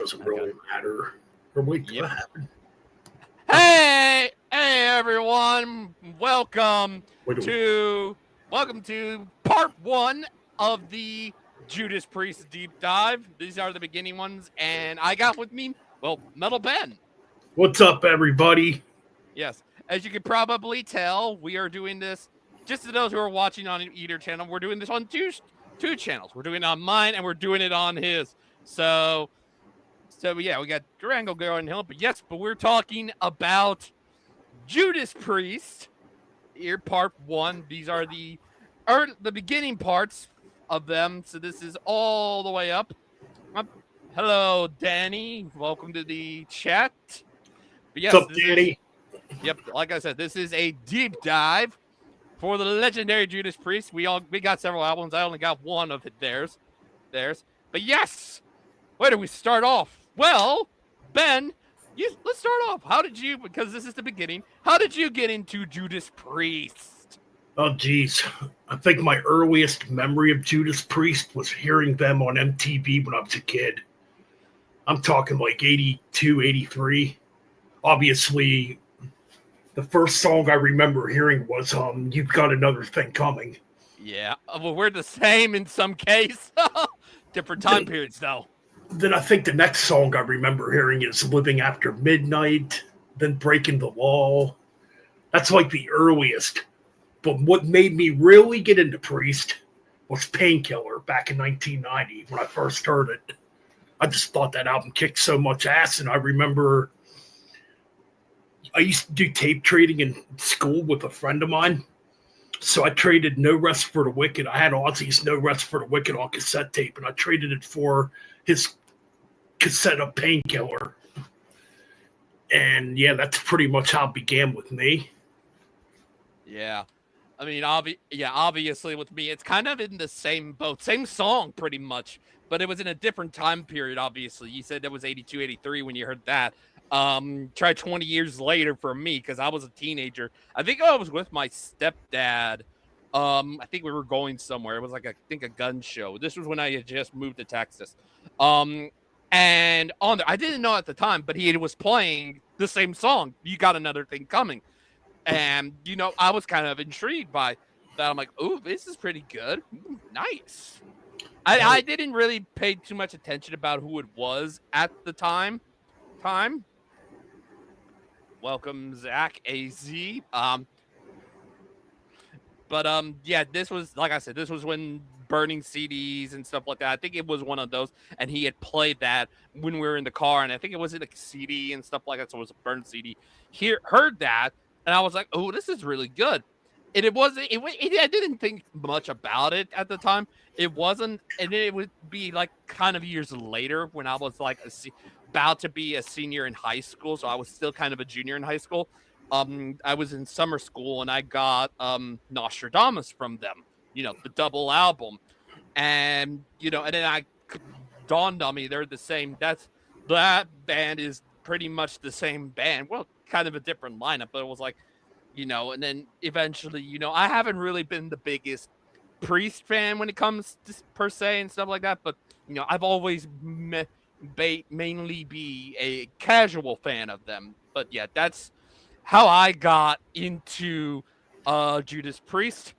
Doesn't really matter. Or wait, Yep. what happened? Hey, everyone! Wait, Welcome to part one of the Judas Priest deep dive. These are the beginning ones, and I got with me, Metal Ben. what's up, everybody? Yes, as you can probably tell, we are doing this. Just to those who are watching on either channel, we're doing this on two channels. We're doing it on mine, and we're doing it on his. So yeah, we got Durango Girl and Hill, but we're talking about Judas Priest. Here, part one. These are the beginning parts of them. So this is all the way up. Hello, Danny. Welcome to the chat. But What's yes, up, Danny? like I said, this is a deep dive for the legendary Judas Priest. We got several albums. I only got one of it. Theirs. But yes, where do we start off? Well, Ben, let's start off. How did you? Because this is the beginning. How did you get into Judas Priest? Oh, geez. I think my earliest memory of Judas Priest was hearing them on MTV when I was a kid. I'm talking like 82, 83. Obviously, the first song I remember hearing was You've Got Another Thing Coming. Yeah, well, we're the same in some case. Different time periods, though. Then I think the next song I remember hearing is Living After Midnight, then Breaking the Law. That's like the earliest. But what made me really get into Priest was Painkiller back in 1990 when I first heard it. I just thought that album kicked so much ass, and I remember I used to do tape trading in school with a friend of mine. So I traded No Rest for the Wicked. I had Ozzy's No Rest for the Wicked on cassette tape, and I traded it for his cassette of Painkiller. And yeah, that's pretty much how it began with me. Yeah. I mean, obviously with me, it's kind of in the same boat, same song pretty much, but it was in a different time period, obviously. You said that was 82, 83 when you heard that. Try 20 years later for me, because I was a teenager. I think I was with my stepdad. I think we were going somewhere. It was like, I think, a gun show. This was when I had just moved to Texas. Um, and on there, I didn't know at the time, but he was playing the same song, You Got Another Thing Coming. And, I was kind of intrigued by that. I'm like, oh, this is pretty good. Ooh, nice. I didn't really pay too much attention about who it was at the time. Welcome, Zach AZ. Yeah, this was, like I said, this was when burning CDs and stuff like that. I think it was one of those, and he had played that when we were in the car, and I think it was in a CD and stuff like that. So it was a burned CD. Heard that, and I was like, "Oh, this is really good." And it wasn't. I didn't think much about it at the time. It wasn't, and it would be like kind of years later when I was like about to be a senior in high school. So I was still kind of a junior in high school. I was in summer school and I got Nostradamus from them, the double album. And and then I dawned on me they're the same. That band is pretty much the same band. Well, kind of a different lineup, but it was like, and then eventually, I haven't really been the biggest Priest fan when it comes to per se and stuff like that, but I've always mainly be a casual fan of them. But yeah, that's how I got into Judas Priest.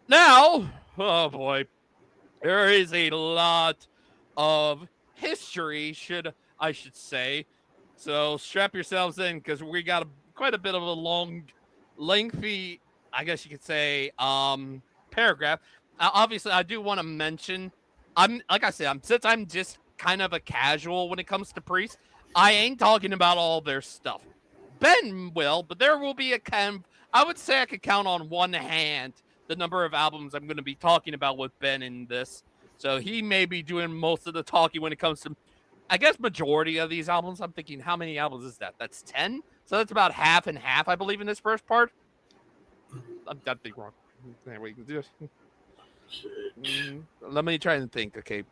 Now, oh boy, there is a lot of history, I should say. So strap yourselves in because we got quite a bit of a lengthy, I guess you could say, paragraph. Obviously, I do want to mention, like I said, since I'm just kind of a casual when it comes to Priest, I ain't talking about all their stuff. Ben will, but there will be I would say I could count on one hand the number of albums I'm going to be talking about with Ben in this. So he may be doing most of the talking when it comes to, I guess, majority of these albums. I'm thinking, how many albums is that? That's 10? So that's about half and half, I believe, in this first part. I'm big wrong. There we go. Let me try and think. Okay.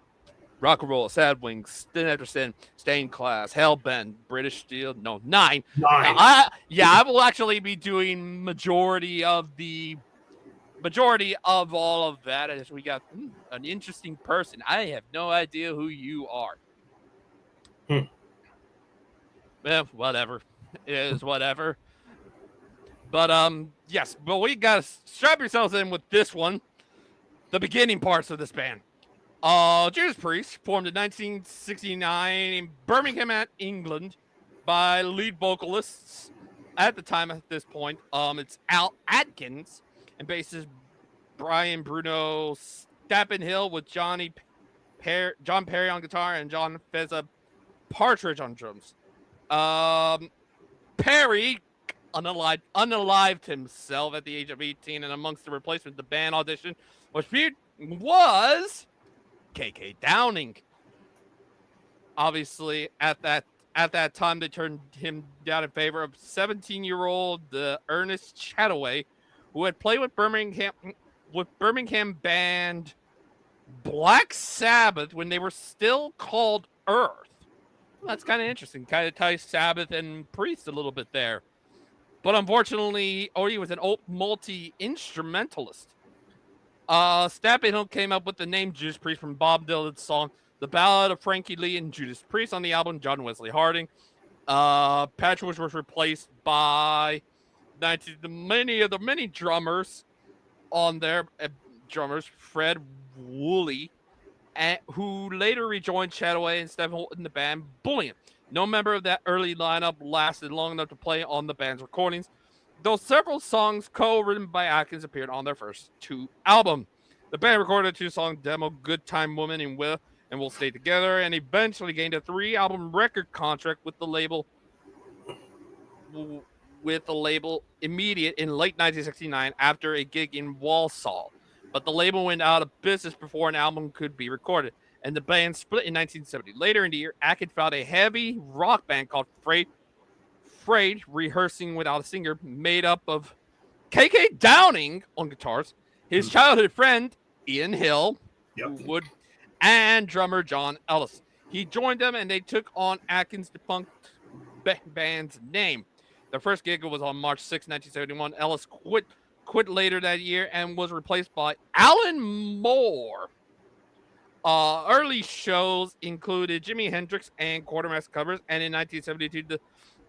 Rock and Roll, Sad Wings, Sin After Sin, Stained Class, Hellbent, British Steel. No, 9. 9. I will actually be doing majority of all of that, as we got an interesting person. I have no idea who you are. Hmm. Whatever. It is whatever. But yes, but we gotta strap yourselves in with this one. The beginning parts of this band. Judas Priest formed in 1969 in Birmingham, England, by lead vocalists at the time. At this point, it's Al Atkins and bassist Brian Bruno Stappenhill with John Perry on guitar and John Feza Partridge on drums. Perry unalived himself at the age of 18, and amongst the replacements, the band audition was KK Downing. Obviously, at that time, they turned him down in favor of 17-year-old Ernest Chataway, who had played with Birmingham band Black Sabbath when they were still called Earth. Well, that's kind of interesting. Kind of ties Sabbath and Priest a little bit there. But unfortunately, Odie was an multi-instrumentalist. Stappenhill came up with the name Judas Priest from Bob Dylan's song The Ballad of Frankie Lee and Judas Priest on the album John Wesley Harding. Patchwork was replaced by many drummers on there. Drummers Fred Woolley, who later rejoined Chataway and Stephen in the band Bullion. No member of that early lineup lasted long enough to play on the band's recordings, though several songs co-written by Atkins appeared on their first two albums. The band recorded a two-song demo, Good Time Woman and We'll Stay Together, and eventually gained a 3-album record contract with the label Immediate in late 1969 after a gig in Walsall. But the label went out of business before an album could be recorded, and the band split in 1970. Later in the year, Atkins found a heavy rock band called Frayed, rehearsing without a singer, made up of KK Downing on guitars, his childhood friend Ian Hill, and drummer John Ellis. He joined them, and they took on Atkins' defunct band's name. Their first gig was on March 6, 1971. Ellis quit later that year and was replaced by Alan Moore. Early shows included Jimi Hendrix and Quartermaster covers, and in 1972,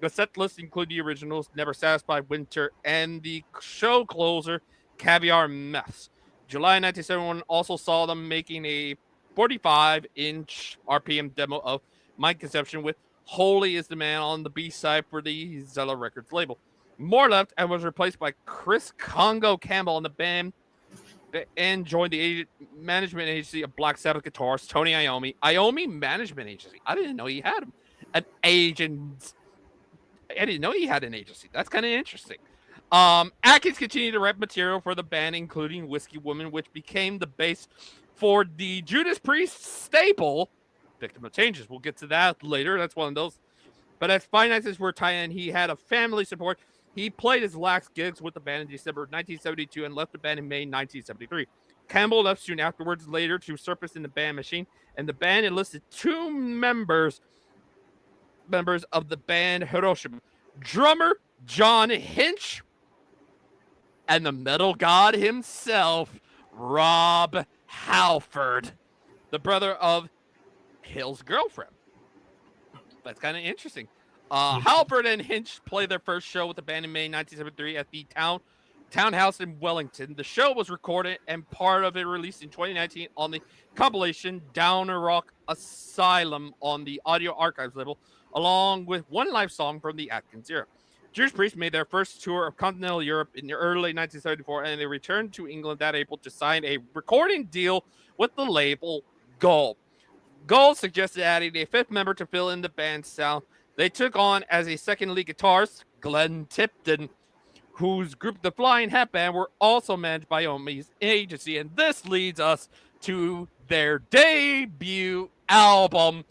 the set list included the originals Never Satisfied, Winter, and the show closer Caviar Mess. July 1971 also saw them making a 45-inch RPM demo of My Conception with Holy is the Man on the B-side for the Zella Records label. Moore left and was replaced by Chris Congo Campbell on the band and joined the management agency of Black Sabbath guitarist Tony Iommi. Iommi Management Agency. I didn't know he had an agent. I didn't know he had an agency. That's kind of interesting. Atkins continued to write material for the band, including Whiskey Woman, which became the base for the Judas Priest staple, Victim of Changes. We'll get to that later. That's one of those. But as finances were tight and he had a family support, he played his last gigs with the band in December 1972 and left the band in May 1973. Campbell left soon afterwards, later to surface in the band Machine, and the band enlisted two members of the band Hiroshima, drummer John Hinch and the metal god himself, Rob Halford, the brother of Hill's girlfriend. That's kind of interesting. Halford and Hinch played their first show with the band in May 1973 at the Townhouse in Wellington. The show was recorded and part of it released in 2019 on the compilation Downer Rock Asylum on the Audio Archives label, along with one live song from the Atkins era. Judas Priest made their first tour of continental Europe in the early 1974, and they returned to England that April to sign a recording deal with the label Gull. Gull suggested adding a fifth member to fill in the band's sound. They took on as a second lead guitarist, Glenn Tipton, whose group, the Flying Hat Band, were also managed by Iommi's agency. And this leads us to their debut album.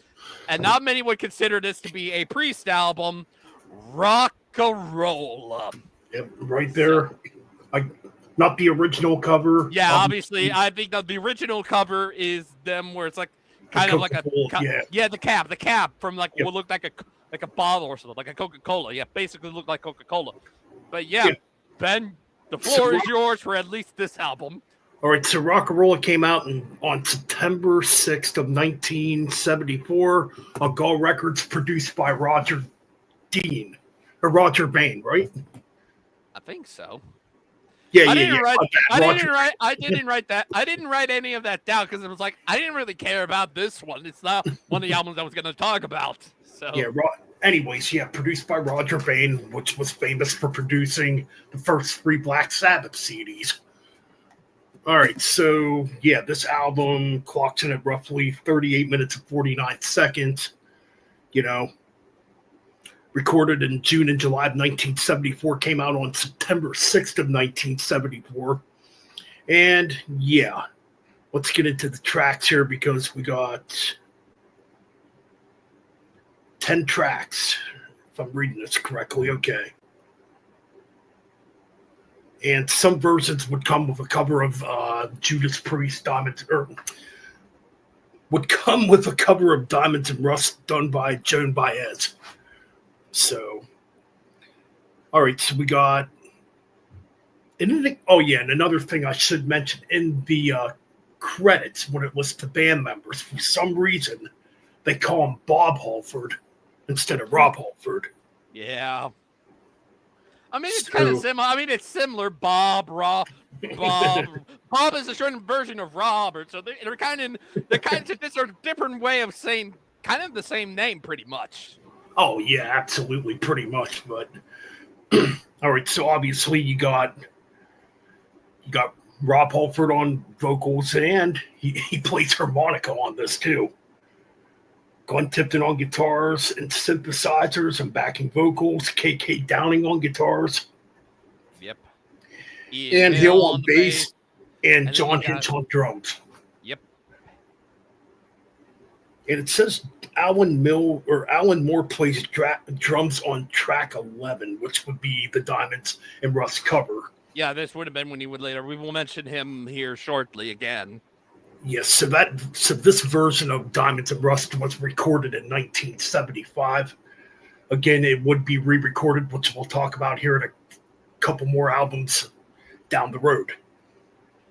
And not many would consider this to be a Priest album, Rocka. Rolla. Yep, right there. Not the original cover. Yeah, obviously, I think the original cover is them where it's like kind of like a the cap from like what looked like a bottle or something, like a Coca-Cola. Yeah, basically looked like Coca-Cola. But yeah, Ben, the floor is yours for at least this album. All right, so Rock and Rolla came out on September 6th of 1974 on Gull Records, produced by Roger Dean, or Roger Bain, right? I think so. Yeah, I yeah, didn't yeah. write. I Roger. didn't write. I didn't write that. I didn't write any of that down because it was like I didn't really care about this one. It's not one of the albums I was going to talk about. So Yeah, anyways, yeah, produced by Roger Bain, which was famous for producing the first three Black Sabbath CDs. All right, so yeah, this album clocks in at roughly 38 minutes and 49 seconds. You know, recorded in June and July of 1974, came out on September 6th of 1974. And yeah, let's get into the tracks here because we got 10 tracks, if I'm reading this correctly. Okay. And some versions would come with a cover of Judas Priest, Diamonds, or would come with a cover of Diamonds and Rust done by Joan Baez. So, all right, so we got anything. Oh, yeah, and another thing I should mention in the credits when it lists the band members, for some reason, they call him Bob Halford instead of Rob Halford. yeah. I mean, it's kind of similar. I mean, it's similar. Bob. Bob is a shortened version of Robert, so they're kind of just a different way of saying kind of the same name, pretty much. Oh yeah, absolutely, pretty much. But all right, so obviously you got Rob Halford on vocals, and he plays harmonica on this too. Glenn Tipton on guitars and synthesizers and backing vocals. KK Downing on guitars. Yep. And Hill on bass. And John Hinch on drums. Yep. And it says Alan Moore plays drums on track 11, which would be the Diamonds and Rust cover. Yeah, this would have been when he would later. We will mention him here shortly again. Yes, so this version of Diamonds and Rust was recorded in 1975. Again, it would be re-recorded, which we'll talk about here in a couple more albums down the road.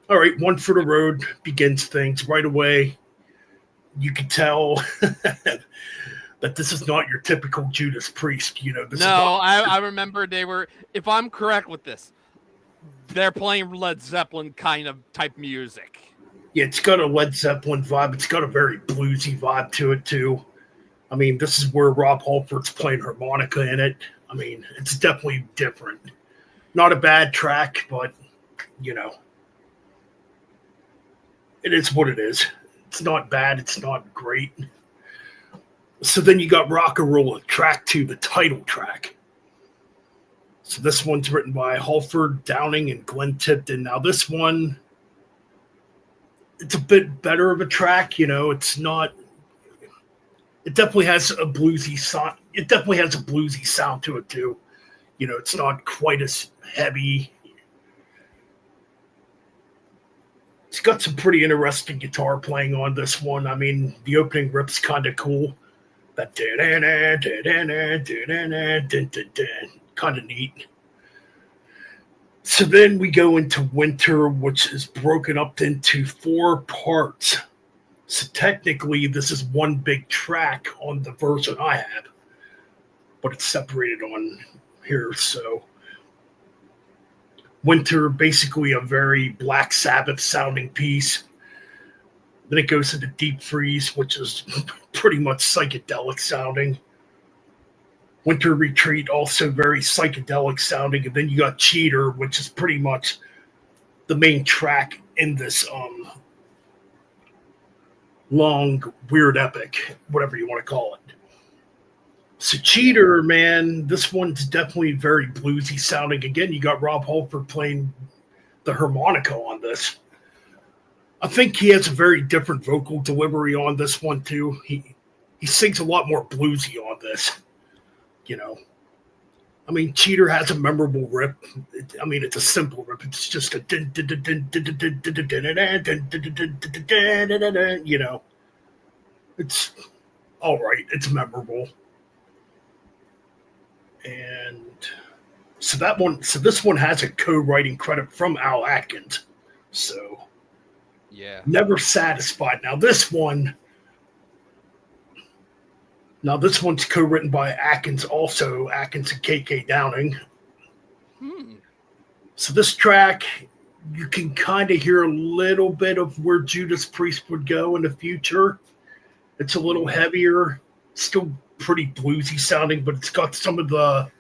All right, One for the Road begins things right away. You can tell that this is not your typical Judas Priest. I remember they were, if I'm correct with this, they're playing Led Zeppelin kind of type music. Yeah, it's got a Led Zeppelin vibe. It's got a very bluesy vibe to it, too. I mean, this is where Rob Halford's playing harmonica in it. I mean, it's definitely different. Not a bad track, but, it is what it is. It's not bad. It's not great. So then you got Rock and Rolla, track 2, the title track. So this one's written by Halford, Downing, and Glenn Tipton. Now this one, it's a bit better of a track. It's not. It definitely has a bluesy sound. It definitely has a bluesy sound to it too. It's not quite as heavy. It's got some pretty interesting guitar playing on this one. I mean, the opening riff's kind of cool. That kind of neat. So then we go into Winter, which is broken up into 4 parts. So technically, this is one big track on the version I have, but it's separated on here. So Winter, basically a very Black Sabbath sounding piece. Then it goes into Deep Freeze, which is pretty much psychedelic sounding. Winter Retreat, also very psychedelic sounding. And then you got Cheater, which is pretty much the main track in this long, weird epic, whatever you want to call it. So Cheater, man, this one's definitely very bluesy sounding. Again, you got Rob Halford playing the harmonica on this. I think he has a very different vocal delivery on this one, too. He sings a lot more bluesy on this. I mean, Cheater has a memorable riff. It's a simple riff. It's just a it's all right. It's memorable. And so this one has a co-writing credit from Al Atkins. So Yeah. Never Satisfied. Now this one's co-written by Atkins, also Atkins and KK Downing. So this track, you can kind of hear a little bit of where Judas Priest would go in the future. It's a little heavier, still pretty bluesy sounding, but it's got some of those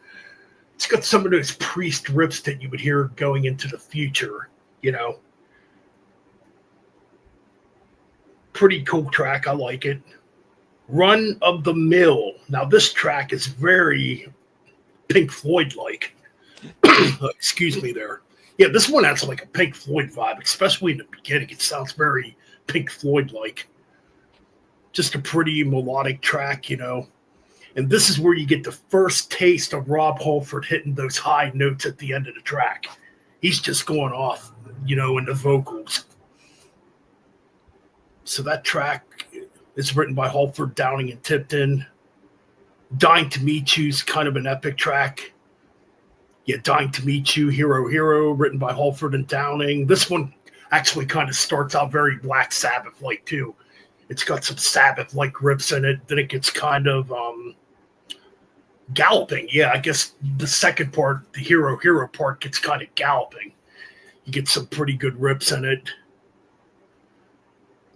Priest riffs that you would hear going into the future, you know. Pretty cool track. I like it. Run of the Mill. Now this track is very Pink Floyd-like. Excuse me there. Yeah, this one has like a Pink Floyd vibe, especially in the beginning. It sounds very Pink Floyd-like. Just a pretty melodic track, you know. And this is where you get the first taste of Rob Halford hitting those high notes at the end of the track. He's just going off, you know, in the vocals. So that track is written by Halford, Downing, and Tipton. Dying to Meet You is kind of an epic track. Yeah, Dying to Meet You, Hero, Hero, written by Halford and Downing. This one actually kind of starts out very Black Sabbath-like, too. It's got some Sabbath-like riffs in it. Then it gets kind of galloping. Yeah, I guess the second part, the Hero, Hero part, gets kind of galloping. You get some pretty good riffs in it.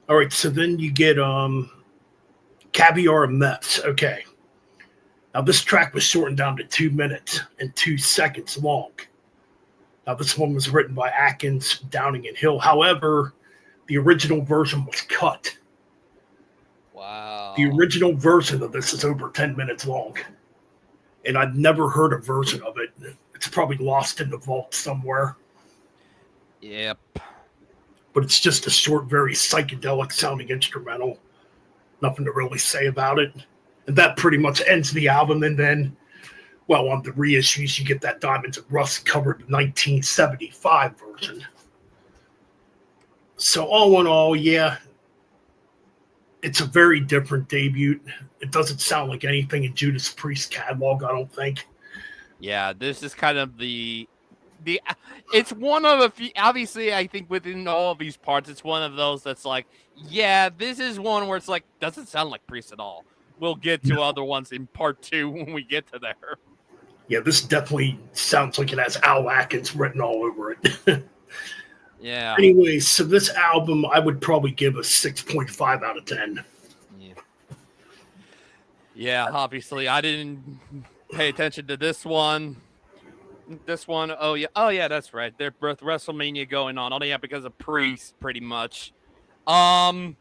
All right, so then you get Caviar and Meths. Okay. Now, this track was shortened down to 2 minutes and 2 seconds long. Now, this one was written by Atkins, Downing, and Hill. However, the original version was cut. Wow. The original version of this is over 10 minutes long. And I'd never heard a version of it. It's probably lost in the vault somewhere. Yep. But it's just a short, very psychedelic sounding instrumental. Nothing to really say about it. And that pretty much ends the album. And then, well, on the reissues, you get that Diamonds and Rust covered 1975 version. So all in all, yeah, it's a very different debut. It doesn't sound like anything in Judas Priest catalog, I don't think. Yeah, this is kind of it's one of a few, obviously, I think within all of these parts, it's one of those that's like, yeah, this is one where it's like, doesn't sound like Priest at all. We'll get to other ones in part 2 when we get to there. Yeah, this definitely sounds like it has Al Atkins written all over it. Yeah. Anyway, so this album, I would probably give a 6.5 out of 10. Yeah, obviously, I didn't pay attention to this one. Oh yeah, that's right. They're both WrestleMania going on. Oh yeah, because of Priest, pretty much. But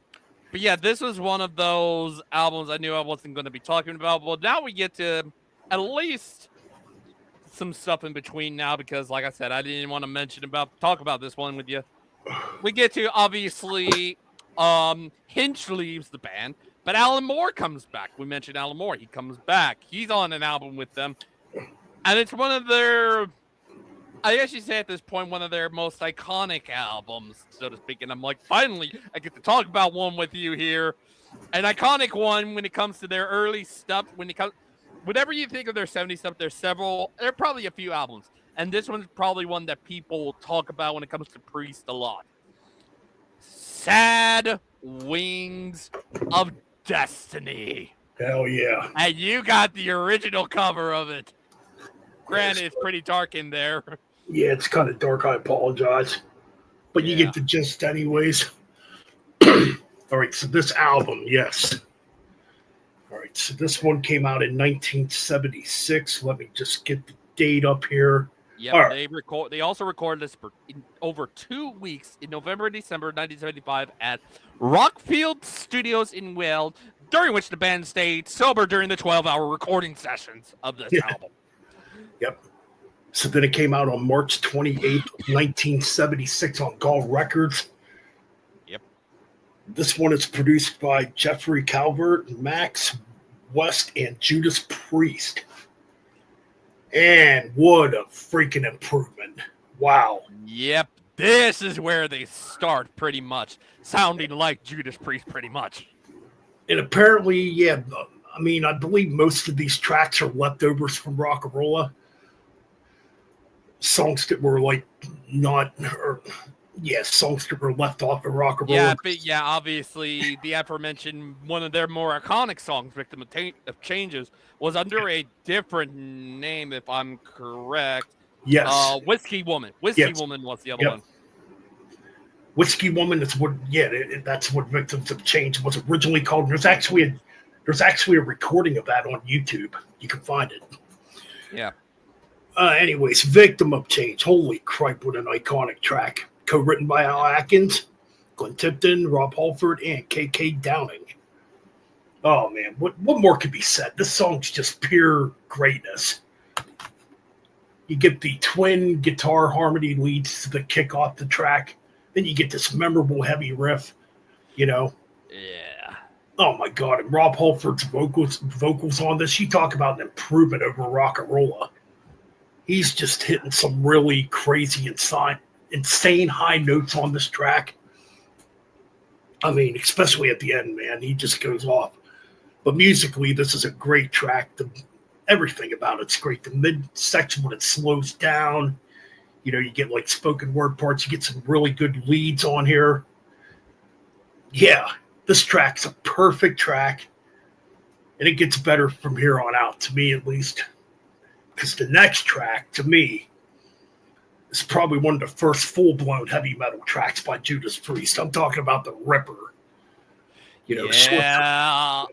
yeah, this was one of those albums I knew I wasn't going to be talking about. Well, now we get to at least some stuff in between now, because like I said, I didn't want to talk about this one with you. We get to, obviously, Hinch leaves the band, but Alan Moore comes back. We mentioned Alan Moore. He comes back. He's on an album with them. And it's one of their, I guess you say at this point, one of their most iconic albums, so to speak. And I'm like, finally, I get to talk about one with you here. An iconic one when it comes to their early stuff. Whenever you think of their 70s stuff, there are probably a few albums. And this one's probably one that people talk about when it comes to Priest a lot. Sad Wings of Destiny. Hell yeah. And you got the original cover of it. Granted, it's pretty dark in there. Yeah, it's kind of dark. I apologize. But you get the gist anyways. All right, so this album, yes. All right, so this one came out in 1976. Let me just get the date up here. Yeah, right. They also recorded this in over 2 weeks in November and December 1975 at Rockfield Studios in Wales, during which the band stayed sober during the 12-hour recording sessions of this album. Yep. So then it came out on March 28th, 1976 on Gall Records. Yep. This one is produced by Jeffrey Calvert, Max West, and Judas Priest. And what a freaking improvement. Wow. Yep. This is where they start pretty much sounding like Judas Priest pretty much. And apparently, yeah, I mean, I believe most of these tracks are leftovers from Rolla. Songs that were like not, or Yeah, songs that were left off of rock and roll. Yeah, but yeah, obviously the aforementioned one of their more iconic songs, "Victim of Changes," was under a different name, if I'm correct. Yes. Whiskey Woman. Whiskey Yes. Woman was the other Yep. one. Whiskey Woman is what. Yeah, that's what Victims of Change was originally called. There's actually a recording of that on YouTube. You can find it. Yeah. Anyways, Victim of Change. Holy crap, what an iconic track. Co-written by Al Atkins, Glenn Tipton, Rob Halford, and K.K. Downing. Oh man, what more could be said? This song's just pure greatness. You get the twin guitar harmony leads to the kick off the track. Then you get this memorable heavy riff, you know. Yeah. Oh my god, and Rob Halford's vocals on this, you talk about an improvement over Rolla. He's just hitting some really crazy, insane high notes on this track. I mean, especially at the end, man, he just goes off. But musically, this is a great track. Everything about it's great. The mid section when it slows down, you get like spoken word parts. You get some really good leads on here. Yeah, this track's a perfect track, and it gets better from here on out, to me at least. Because the next track, to me, is probably one of the first full-blown heavy metal tracks by Judas Priest. I'm talking about the Ripper. Yeah.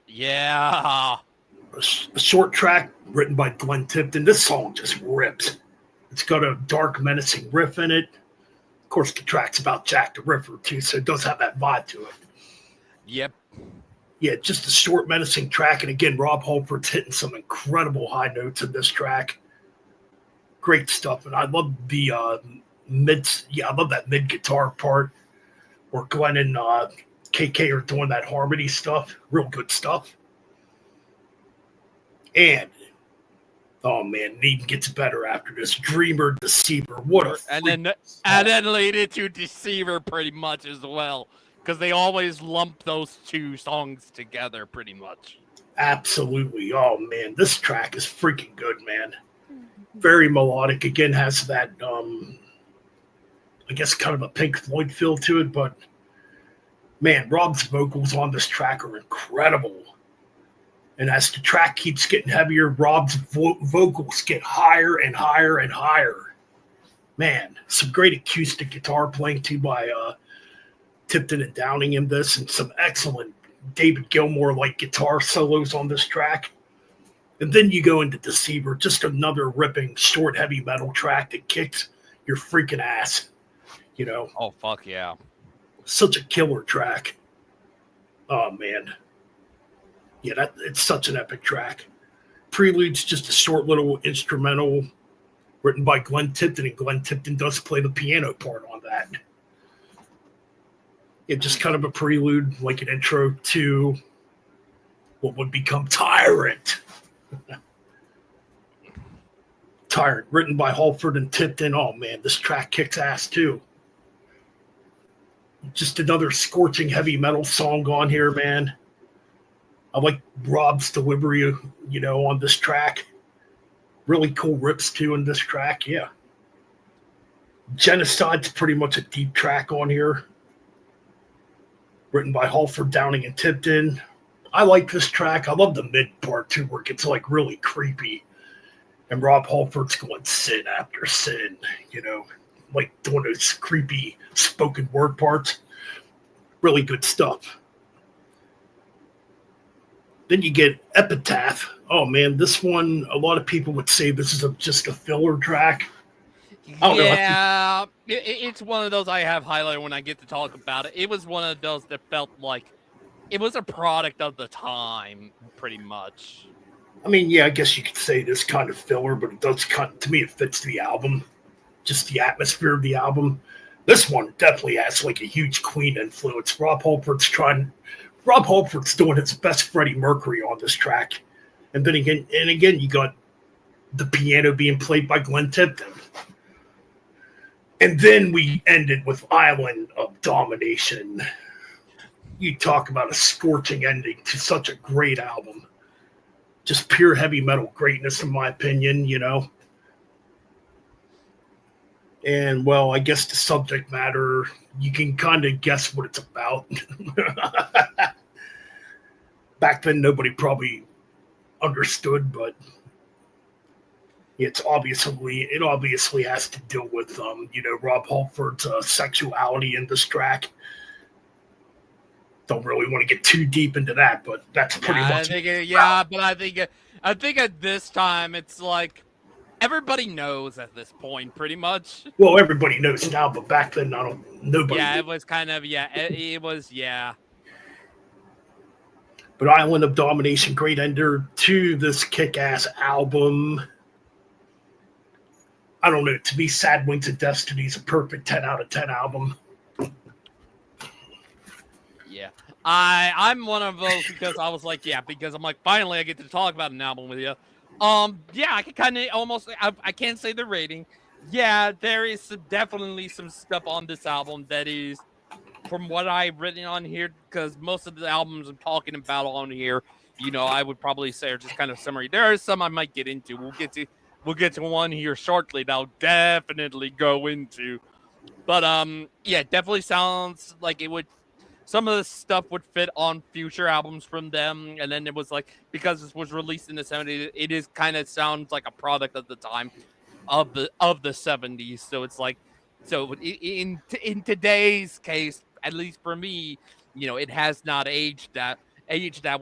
A short track written by Glenn Tipton. This song just rips. It's got a dark, menacing riff in it. Of course, the track's about Jack the Ripper, too, so it does have that vibe to it. Yep. Yeah, just a short, menacing track. And again, Rob Halford's hitting some incredible high notes in this track. Great stuff. And I love the I love that mid guitar part where Glenn and KK are doing that harmony stuff. Real good stuff. And oh man, it even gets better after this. Dreamer, Deceiver. What a and then lead into Deceiver pretty much as well. Because they always lump those two songs together pretty much. Absolutely. Oh man, this track is freaking good, man. Very melodic. Again, has that I guess kind of a Pink Floyd feel to it, but man, Rob's vocals on this track are incredible. And as the track keeps getting heavier, Rob's vocals get higher and higher and higher. Man, some great acoustic guitar playing too by Tipton and Downing in this, and some excellent David Gilmour-like guitar solos on this track. And then you go into Deceiver, just another ripping, short, heavy metal track that kicks your freaking ass. Oh, fuck yeah. Such a killer track. Oh, man. Yeah, it's such an epic track. Prelude's just a short little instrumental written by Glenn Tipton, and Glenn Tipton does play the piano part on that. It's just kind of a prelude, like an intro to what would become Tyrant. Tyrant, written by Halford and Tipton. Oh, man, this track kicks ass, too. Just another scorching heavy metal song on here, man. I like Rob's delivery, on this track. Really cool rips, too, in this track, yeah. Genocide's pretty much a deep track on here. Written by Halford, Downing, and Tipton. I like this track. I love the mid part, too, where it gets, really creepy. And Rob Halford's going sin after sin, doing those creepy spoken word parts. Really good stuff. Then you get Epitaph. Oh, man, this one, a lot of people would say this is just a filler track. Yeah, it's one of those I have highlighted when I get to talk about it. It was one of those that felt like it was a product of the time, pretty much. I mean, yeah, I guess you could say this kind of filler, but it does to me, it fits the album, just the atmosphere of the album. This one definitely has a huge Queen influence. Rob Halford's doing his best Freddie Mercury on this track. And then again, you got the piano being played by Glenn Tipton. And then we ended with Island of Domination. You talk about a scorching ending to such a great album. Just pure heavy metal greatness, in my opinion, And, well, I guess the subject matter, you can kind of guess what it's about. Back then, nobody probably understood, but it obviously has to deal with, Rob Halford's sexuality in this track. Don't really want to get too deep into that, but that's pretty much. I think at this time it's like everybody knows at this point, pretty much. Well, everybody knows now, but back then, nobody. Yeah, knew. it was kind of it was. But Island of Domination, great ender to this kick-ass album. I don't know. To me, Sad Wings of Destiny is a perfect 10 out of 10 album. Yeah. I'm one of those because I was like, because I'm like, finally I get to talk about an album with you. I can kind of almost, I can't say the rating. Yeah, there is definitely some stuff on this album that is, from what I've written on here, because most of the albums I'm talking about on here, I would probably say are just kind of summary. There are some I might get into. We'll get to one here shortly that I'll definitely go into. But definitely sounds like it would. Some of the stuff would fit on future albums from them, and then it was like, because this was released in the 70s, it is kind of sounds like a product of the time of the 70s. So it's like, so in today's case, at least for me, it has not aged that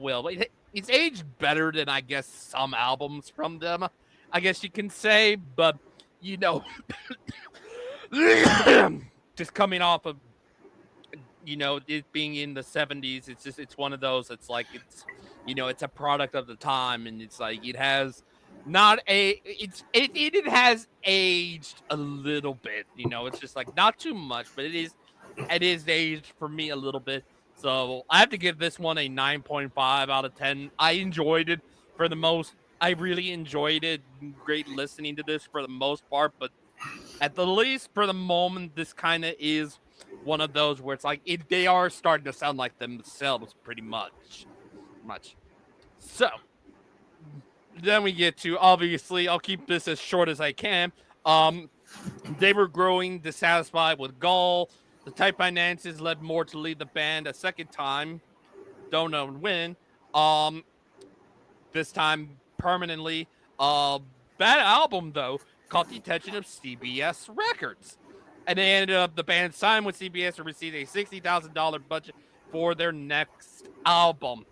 well. But it's aged better than, I guess, some albums from them, I guess you can say. But just coming off of it being in the 70s, it's one of those. It's like it's a product of the time, and it's like it has it has aged a little bit. It's just like not too much, but it is aged for me a little bit. So I have to give this one a 9.5 out of 10. I enjoyed it for the most. I really enjoyed it. Great listening to this for the most part, but at the least for the moment, this kind of is one of those where it's like they are starting to sound like themselves pretty much. So then we get to, obviously, I'll keep this as short as I can. They were growing dissatisfied with Gall. The tight finances led Moore to leave the band a second time. Don't know when. This time permanently. That album, though, caught the attention of CBS Records. And they ended up, the band signed with CBS and received a $60,000 budget for their next album.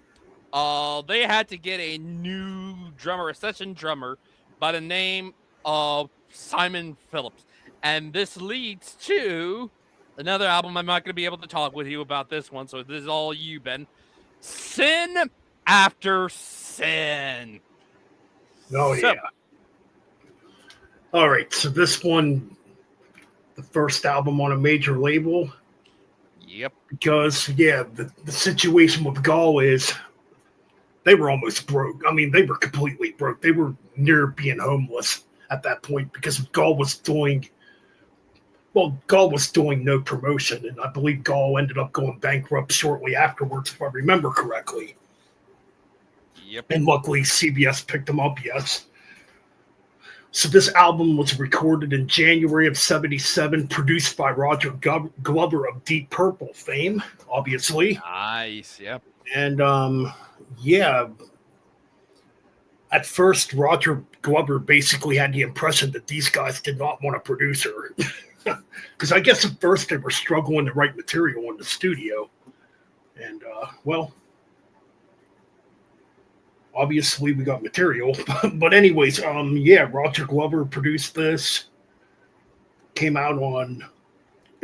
They had to get a new drummer, a session drummer, by the name of Simon Phillips. And this leads to another album. I'm not going to be able to talk with you about this one, so this is all you, Ben. Sin After Sin. Yeah. All right, so this one, the first album on a major label. Yep. Because, the situation with Gall is they were almost broke. I mean, they were completely broke. They were near being homeless at that point because Gall was doing no promotion, and I believe Gall ended up going bankrupt shortly afterwards, if I remember correctly. Yep. And luckily, CBS picked them up, yes. So this album was recorded in January of 1977, produced by Roger Glover of Deep Purple fame, obviously. Nice, yep. And, at first, Roger Glover basically had the impression that these guys did not want a producer. Because I guess at first they were struggling to write material in the studio. And, obviously we got material. But anyways, Roger Glover produced this. Came out on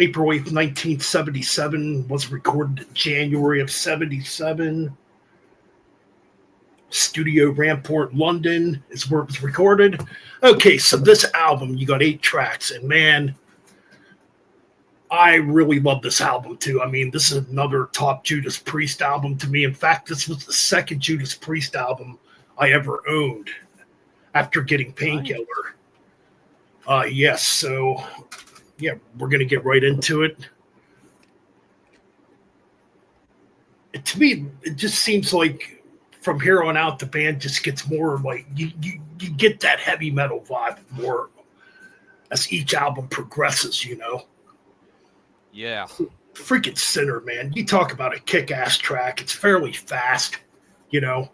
April 8th, 1977. Was recorded in January of 1977. Studio Ramport, London is where it was recorded. Okay, so this album, you got 8 tracks. And man, I really love this album too. I mean, this is another top Judas Priest album to me. In fact, this was the second Judas Priest album I ever owned after getting Painkiller. Yes, so we're going to get right into it. To me, it just seems like from here on out, the band just gets more like, you get that heavy metal vibe more. as each album progresses, you know. Yeah. Freaking Sinner, man. You talk about a kick-ass track. It's fairly fast, you know.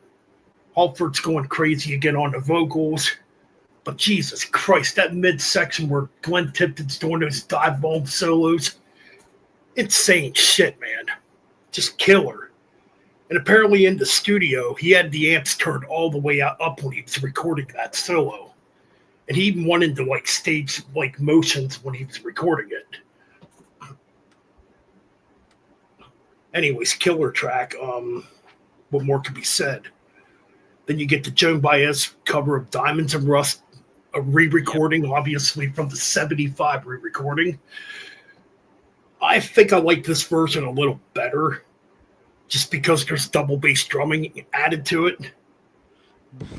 Halford's going crazy again on the vocals. But Jesus Christ, that midsection where Glenn Tipton's doing those dive bomb solos, insane shit, man. Just killer. And apparently in the studio, he had the amps turned all the way up when he was recording that solo. And he even went into like stage like motions when he was recording it. Anyways, killer track. What more could be said? Then you get the Joan Baez cover of Diamonds and Rust, a re-recording, obviously from the 75 re-recording. I think I like this version a little better just because there's double bass drumming added to it.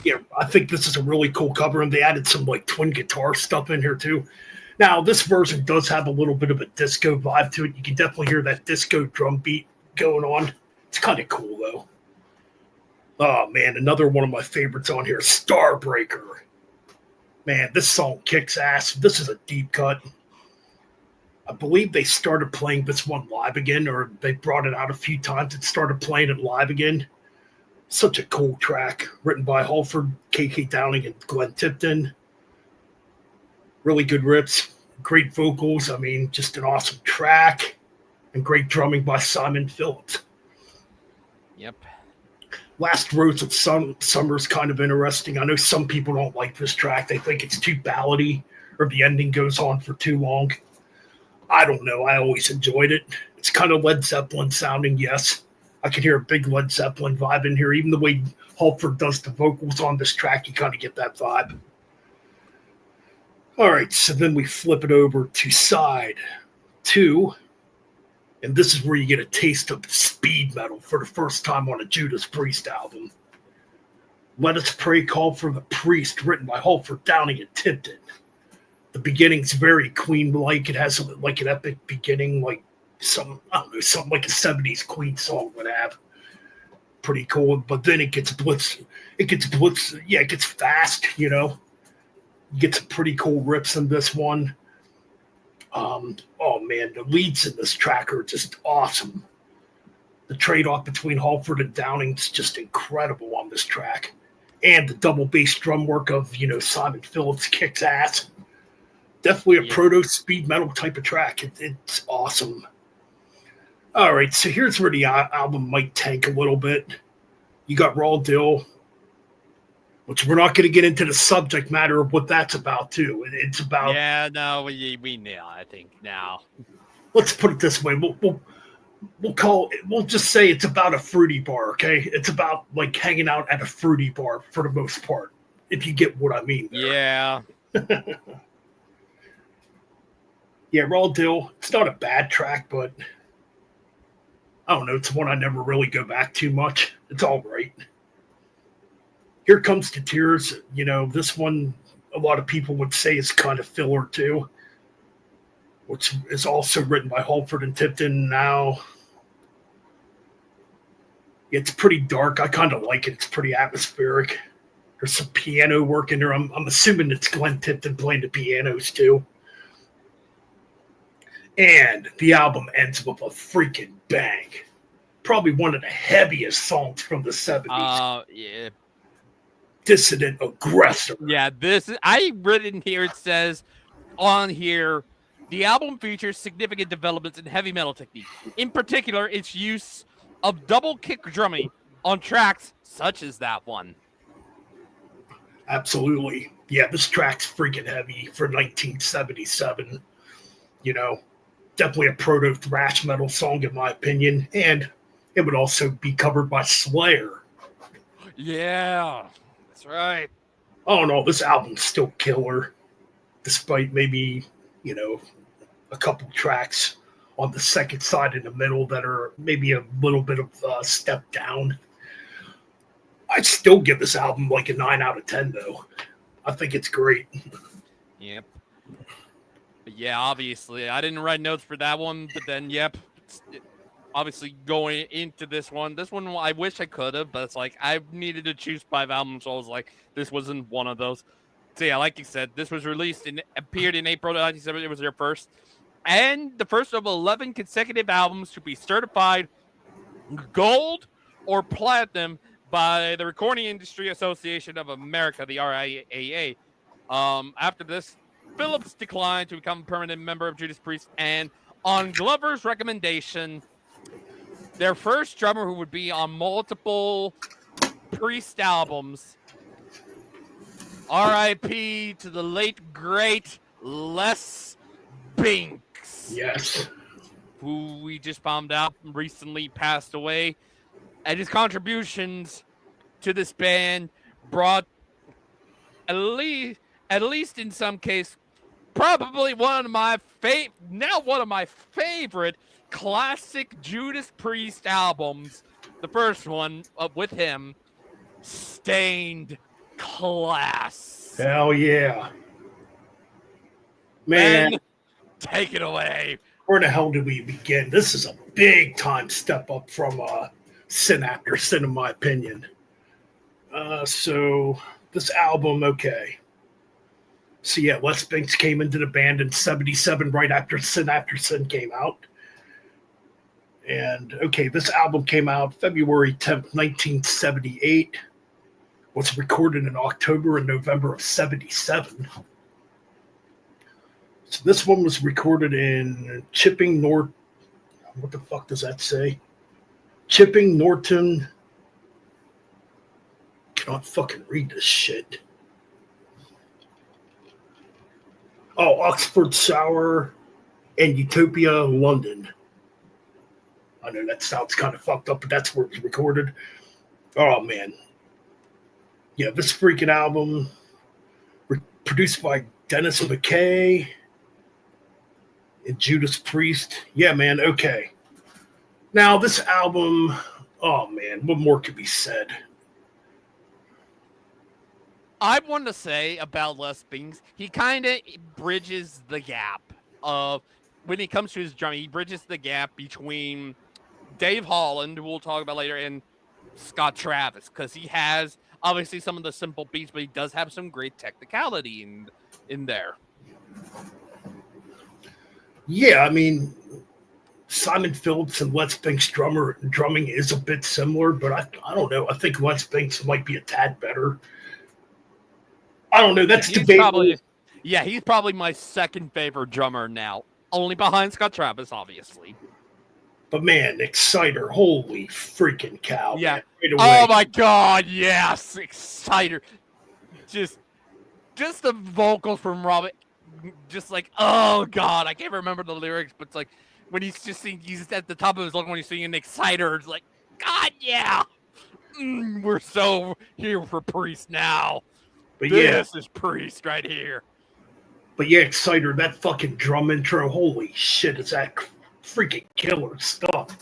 Yeah, I think this is a really cool cover, and they added some like twin guitar stuff in here too. Now, this version does have a little bit of a disco vibe to it. You can definitely hear that disco drum beat going on. It's kind of cool though. Oh man, another one of my favorites on here, Starbreaker. Man, this song kicks ass. This is a deep cut. I believe they started playing this one live again, or they brought it out a few times and started playing it live again. Such a cool track, written by Halford, K.K. Downing, and Glenn Tipton. Really good riffs, great vocals. I mean, just an awesome track, and great drumming by Simon Phillips. Yep. Last Rose of Summer is kind of interesting. I know some people don't like this track. They think it's too ballady, or the ending goes on for too long. I don't know. I always enjoyed it. It's kind of Led Zeppelin sounding, yes. I can hear a big Led Zeppelin vibe in here. Even the way Halford does the vocals on this track, you kind of get that vibe. All right, so then we flip it over to side 2. And this is where you get a taste of speed metal for the first time on a Judas Priest album. Let Us Pray, Call for the Priest, written by Halford, Downing, and Tipton. The beginning's very Queen-like. It has like an epic beginning, like something like a 70s Queen song would have. Pretty cool. But then it gets blitz. It gets fast, you know. You get some pretty cool riffs in this one. Oh man, the leads in this track are just awesome. The trade-off between Halford and Downing's just incredible on this track. And the double bass drum work of, you know, Simon Phillips kicks ass. Definitely a proto speed metal type of track. It's awesome. All right, so here's where the album might tank a little bit. You got Raw Deal, which we're not going to get into the subject matter of what that's about, too. It's about... Yeah, no, we know, I think, now. Let's put it this way. We'll just say it's about a fruity bar, okay? It's about, like, hanging out at a fruity bar for the most part, if you get what I mean there. Yeah. Yeah, Raw Deal, it's not a bad track, but I don't know. It's one I never really go back to much. It's all right. Here Comes the Tears. You know, this one, a lot of people would say is kind of filler too, which is also written by Halford and Tipton. Now, it's pretty dark. I kind of like it. It's pretty atmospheric. There's some piano work in there. I'm assuming it's Glenn Tipton playing the pianos too. And the album ends with a freaking bang. Probably one of the heaviest songs from the 70s. Yeah. Dissident Aggressor. Yeah, I read in here, it says on here, the album features significant developments in heavy metal technique. In particular, its use of double kick drumming on tracks such as that one. Absolutely. Yeah, this track's freaking heavy for 1977. You know, definitely a proto thrash metal song in my opinion, and it would also be covered by Slayer. Yeah, that's right. Oh no, this album's still killer, despite maybe, you know, a couple tracks on the second side in the middle that are maybe a little bit of a step down. I'd still give this album like a 9 out of 10 though. I think it's great. Yep. But yeah, obviously, I didn't write notes for that one, but then, yep, obviously going into this one I wish I could have, but it's like I needed to choose 5 albums, so I was like, this wasn't one of those. So yeah, like you said, this was appeared in April 1970. It was their first, and the first of 11 consecutive albums to be certified gold or platinum by the Recording Industry Association of America, the RIAA. After this, Phillips declined to become a permanent member of Judas Priest, and on Glover's recommendation, their first drummer who would be on multiple Priest albums, R.I.P. to the late great Les Binks, Yes. who we just found out recently passed away, and his contributions to this band brought at least in some case probably one of my favorite classic Judas Priest albums. The first one with him, Stained Class. Hell yeah. Man, Ben, take it away. where the hell do we begin? This is a big time step up from Sin After Sin, in my opinion. So this album, okay. So yeah, Les Binks came into the band in '77, right after Sin came out. And okay, this album came out February 10th, 1978. Was recorded in October and November of '77. So this one was recorded in Chipping North. What the fuck does that say? Chipping Norton. Cannot fucking read this shit. Oh, Oxford Sour and Utopia, London. I know that sounds kind of fucked up, but that's where it was recorded. Oh, man. Yeah, this freaking album, produced by Dennis McKay and Judas Priest. Yeah, man, okay. Now, this album, oh, man, what more could be said? I want to say about Les Binks, he kind of bridges the gap of when it comes to his drumming. He bridges the gap between Dave Holland, who we'll talk about later, and Scott Travis, because he has obviously some of the simple beats, but he does have some great technicality in there. Yeah, I mean, Simon Phillips and Les Binks drumming is a bit similar, but I don't know. I think Les Binks might be a tad better. I don't know. That's debatable. He's probably my second favorite drummer now, only behind Scott Travis, obviously. But man, Exciter, holy freaking cow! Yeah. Man, right Oh away. my God, yes, Exciter. Just the vocals from Robert, just like, oh God, I can't remember the lyrics, but it's like when he's just singing, he's at the top of his lungs when he's singing Exciter. It's like, God, yeah, we're so here for Priest now. But this is Priest right here. But yeah, Exciter, that fucking drum intro, holy shit, is that freaking killer stuff.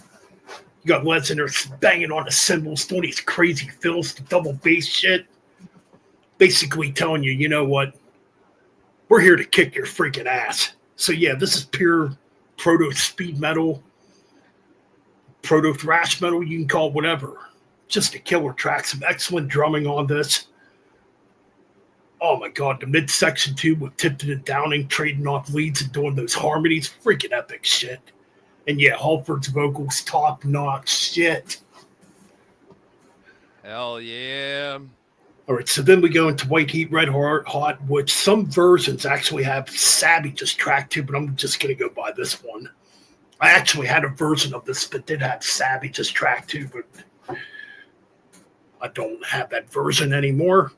You got Les in there banging on the cymbals, doing these crazy fills, the double bass shit. Basically telling you, you know what? We're here to kick your freaking ass. So yeah, this is pure proto speed metal, proto thrash metal, you can call it whatever. Just a killer track, some excellent drumming on this. Oh my God, the midsection too with Tipton and Downing trading off leads and doing those harmonies, freaking epic shit. And yeah, Halford's vocals, top notch shit. Hell yeah. All right, so then we go into White Heat, Red Hot, which some versions actually have Savage's track too, but I'm just going to go by this one. I actually had a version of this that did have Savage's track too, but I don't have that version anymore.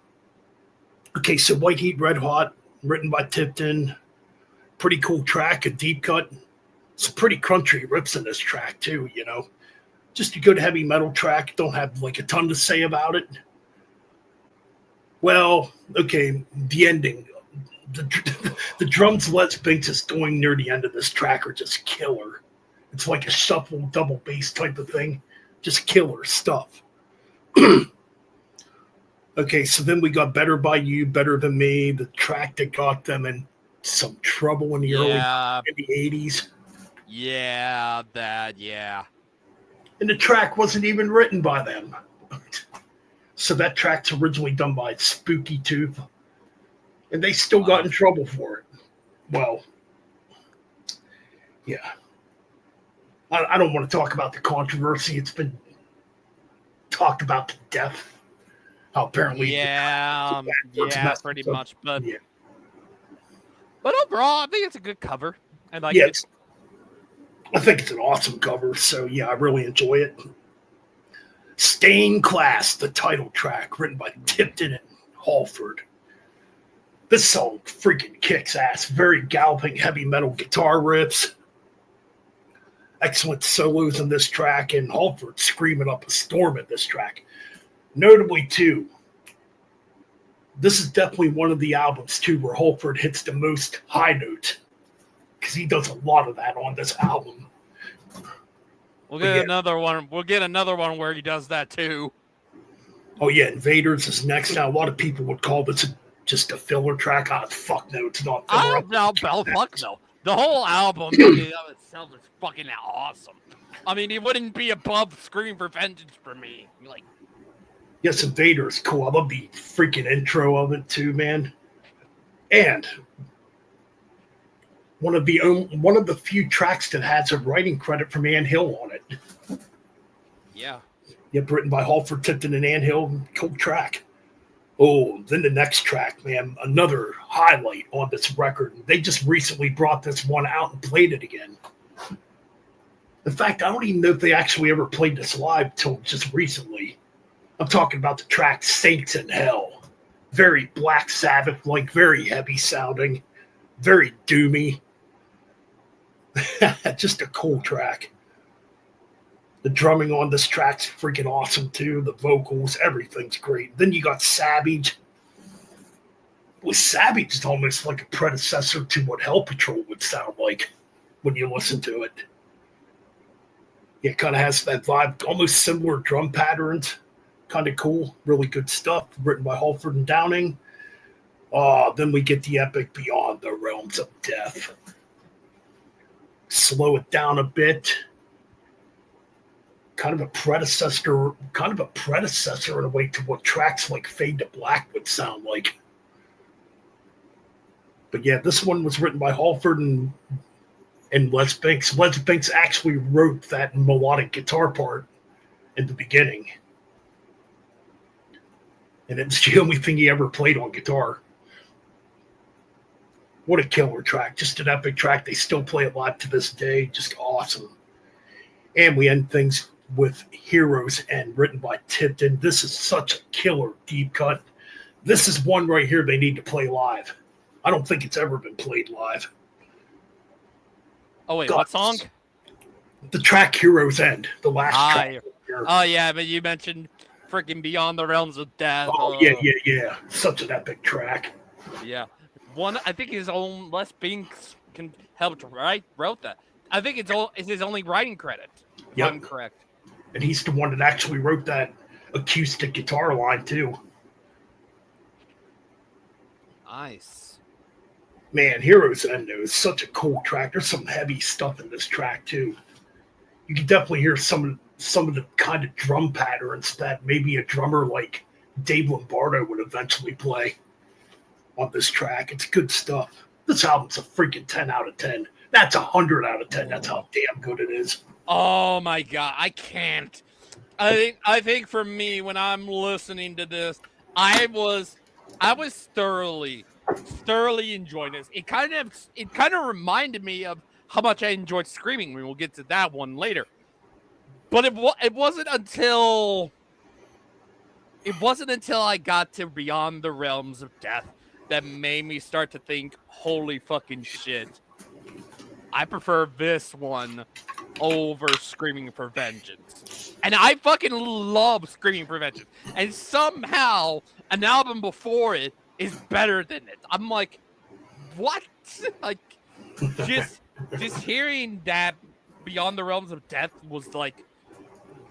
Okay, so White Heat, Red Hot, written by Tipton. Pretty cool track, a deep cut. Some pretty crunchy rips in this track too, you know. Just a good heavy metal track. Don't have like a ton to say about it. Well, okay, the ending. The drums Les Binks is doing near the end of this track are just killer. It's like a shuffle double bass type of thing. Just killer stuff. Okay, so then we got Better By You, Better Than Me, the track that got them in some trouble in the early in the 80s. Yeah, yeah. And the track wasn't even written by them. So that track's originally done by Spooky Tooth. And they still got in trouble for it. Well, yeah. I don't want to talk about the controversy. It's been talked about to death. How apparently, Yeah, pretty much. But yeah, overall, I think it's a good cover. I like yeah, it. I think it's an awesome cover. So yeah, I really enjoy it. Stained Class, the title track, written by Tipton and Halford. This song freaking kicks ass. Very galloping heavy metal guitar riffs. Excellent solos in this track, and Halford screaming up a storm in this track. Notably, too, this is definitely one of the albums, too, where Halford hits the most high note, because he does a lot of that on this album. We'll get another one. We'll get another one where he does that, too. Oh, yeah, Invaders is next. Now, a lot of people would call this just a filler track. Fuck no, it's not filler. Fuck no. The whole album in and of itself is fucking awesome. I mean, it wouldn't be above Screaming for Vengeance for me. Like, yes, Invader is cool. I love the freaking intro of it too, man. And one of the few tracks that has a writing credit from Ann Hill on it. Yeah. Yep, written by Halford, Tipton, and Ann Hill. Cool track. Oh, then the next track, man, another highlight on this record. They just recently brought this one out and played it again. In fact, I don't even know if they actually ever played this live till just recently. I'm talking about the track Saints in Hell. Very Black Sabbath-like, very heavy sounding, very doomy. Just a cool track. The drumming on this track's freaking awesome too. The vocals, everything's great. Then you got Savage. Well, Savage is almost like a predecessor to what Hell Patrol would sound like when you listen to it. Yeah, it kind of has that vibe, almost similar drum patterns. Kind of cool, really good stuff. Written by Halford and Downing. Then we get the epic Beyond the Realms of Death. Slow it down a bit. Kind of a predecessor in a way to what tracks like Fade to Black would sound like. But yeah, this one was written by Halford and Les Binks. Les Binks actually wrote that melodic guitar part in the beginning. And it's the only thing he ever played on guitar. What a killer track. Just an epic track. They still play it live to this day. Just awesome. And we end things with Heroes and written by Tipton. This is such a killer deep cut. This is one right here they need to play live. I don't think it's ever been played live. Oh, wait, what song? The track Heroes End, the last track. Oh, yeah, but you mentioned freaking Beyond the Realms of Death. Oh, yeah. Such an epic track. Yeah. One, I think his own Les Binks wrote that. I think it's his only writing credit, if I'm correct. And he's the one that actually wrote that acoustic guitar line, too. Nice. Man, Heroes End is such a cool track. There's some heavy stuff in this track, too. You can definitely hear some of the kind of drum patterns that maybe a drummer like Dave Lombardo would eventually play on this track. It's good stuff. This album's a freaking 10 out of 10. That's 100 out of 10. That's how damn good it is. Oh my God, I can't. I think for me, when I'm listening to this, I was thoroughly enjoying this. It kind of reminded me of how much I enjoyed Screaming. We'll get to that one later. But it wasn't until I got to Beyond the Realms of Death that made me start to think, holy fucking shit. I prefer this one over Screaming for Vengeance. And I fucking love Screaming for Vengeance. And somehow an album before it is better than it. I'm like, what? Like, just hearing that Beyond the Realms of Death was like,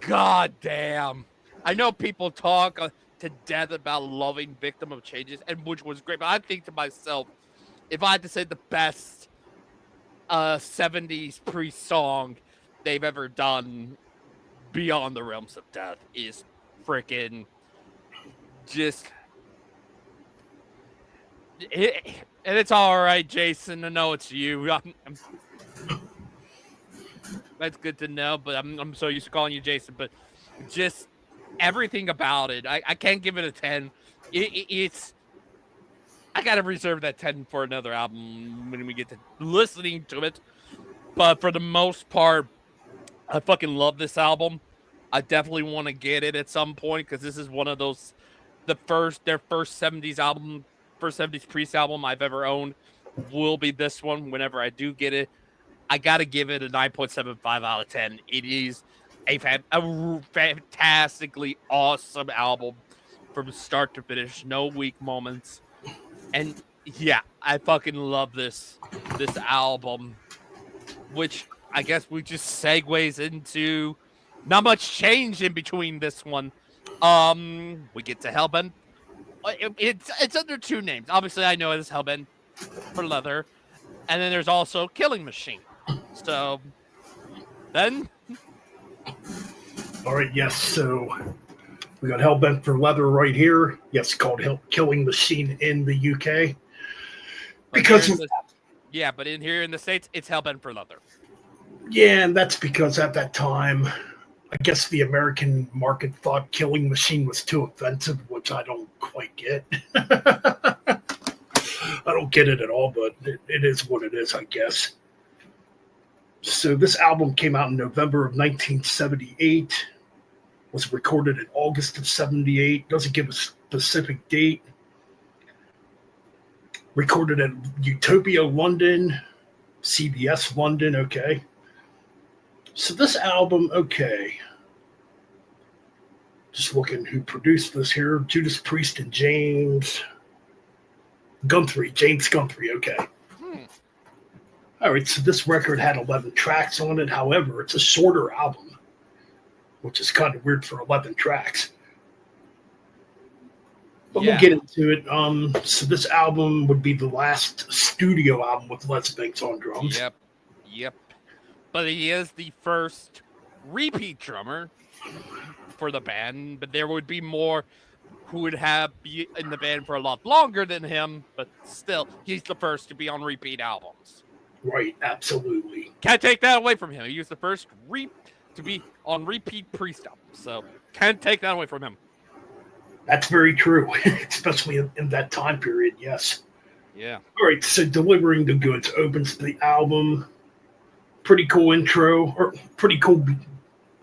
god damn. I know people talk to death about loving Victim of Changes, and which was great, but I think to myself, if I had to say the best 70s pre-song they've ever done Beyond the Realms of Death is freaking just And it's all right, Jason. I know it's you. That's good to know, but I'm so used to calling you Jason. But just everything about it, I can't give it a 10. It's I gotta reserve that 10 for another album when we get to listening to it. But for the most part, I fucking love this album. I definitely want to get it at some point because this is one of those their first 70s album, first 70s Priest album I've ever owned will be this one whenever I do get it. I got to give it a 9.75 out of 10. It is a fantastically awesome album from start to finish, no weak moments. And yeah, I fucking love this album, which I guess we just segues into not much change in between this one. We get to Hellbent. It's under two names. Obviously, I know it as Hellbent for Leather, and then there's also Killing Machine. So then, All right, yes. So we got Hellbent for Leather right here. Yes, called Killing Machine in the UK. Because but in here in the States, it's Hellbent for Leather. Yeah, and that's because at that time, I guess the American market thought Killing Machine was too offensive, which I don't quite get. I don't get it at all, but it is what it is, I guess. So this album came out in November of 1978, was recorded in August of 78, doesn't give a specific date. Recorded at Utopia London, CBS London, okay. So this album, okay. Just looking who produced this here. Judas Priest and James Guthrie, okay. All right, so this record had 11 tracks on it. However, it's a shorter album, which is kind of weird for 11 tracks. But we'll get into it. So this album would be the last studio album with Les Binks on drums. Yep. But he is the first repeat drummer for the band. But there would be more who would be in the band for a lot longer than him. But still, he's the first to be on repeat albums. Right, absolutely. Can't take that away from him. He was the first to be on repeat Priest albums. So can't take that away from him. That's very true, especially in that time period, yes. Yeah. All right, so Delivering the Goods opens the album. Pretty cool intro, or pretty cool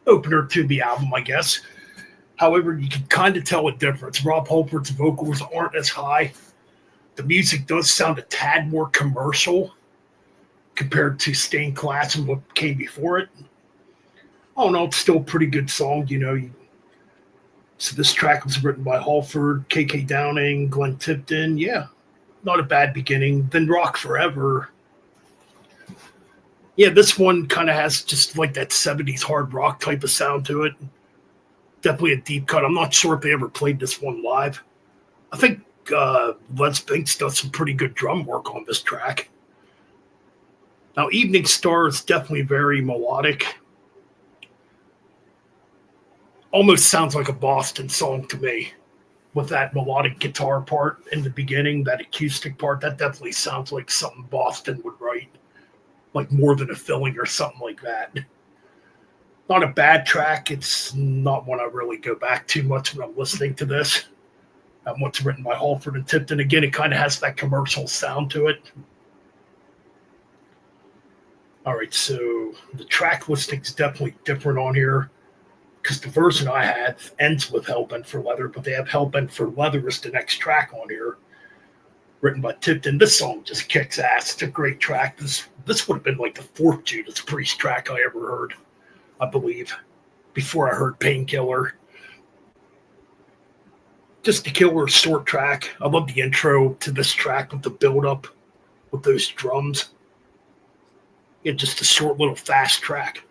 opener to the album, I guess. However, you can kind of tell a difference. Rob Halford's vocals aren't as high. The music does sound a tad more commercial compared to Stained Glass and what came before it. Oh no, it's still a pretty good song, So this track was written by Halford, K.K. Downing, Glenn Tipton. Yeah, not a bad beginning. Then Rock Forever. Yeah, this one kind of has just like that 70s hard rock type of sound to it. Definitely a deep cut. I'm not sure if they ever played this one live. I think Les Binks does some pretty good drum work on this track. Now, Evening Star is definitely very melodic. Almost sounds like a Boston song to me, with that melodic guitar part in the beginning, that acoustic part. That definitely sounds like something Boston would write, like More Than a Feeling or something like that. Not a bad track. It's not one I really go back to much when I'm listening to this. What's written by Halford and Tipton. Again, it kind of has that commercial sound to it. All right, so the track listing is definitely different on here, because the version I had ends with Hellbent for Leather, but they have Hellbent for Leather as the next track on here, written by Tipton. This song just kicks ass. It's a great track. This would have been like the fourth Judas Priest track I ever heard, I believe, before I heard Painkiller. Just a killer short track. I love the intro to this track with the build-up with those drums. Yeah, just a short little fast track.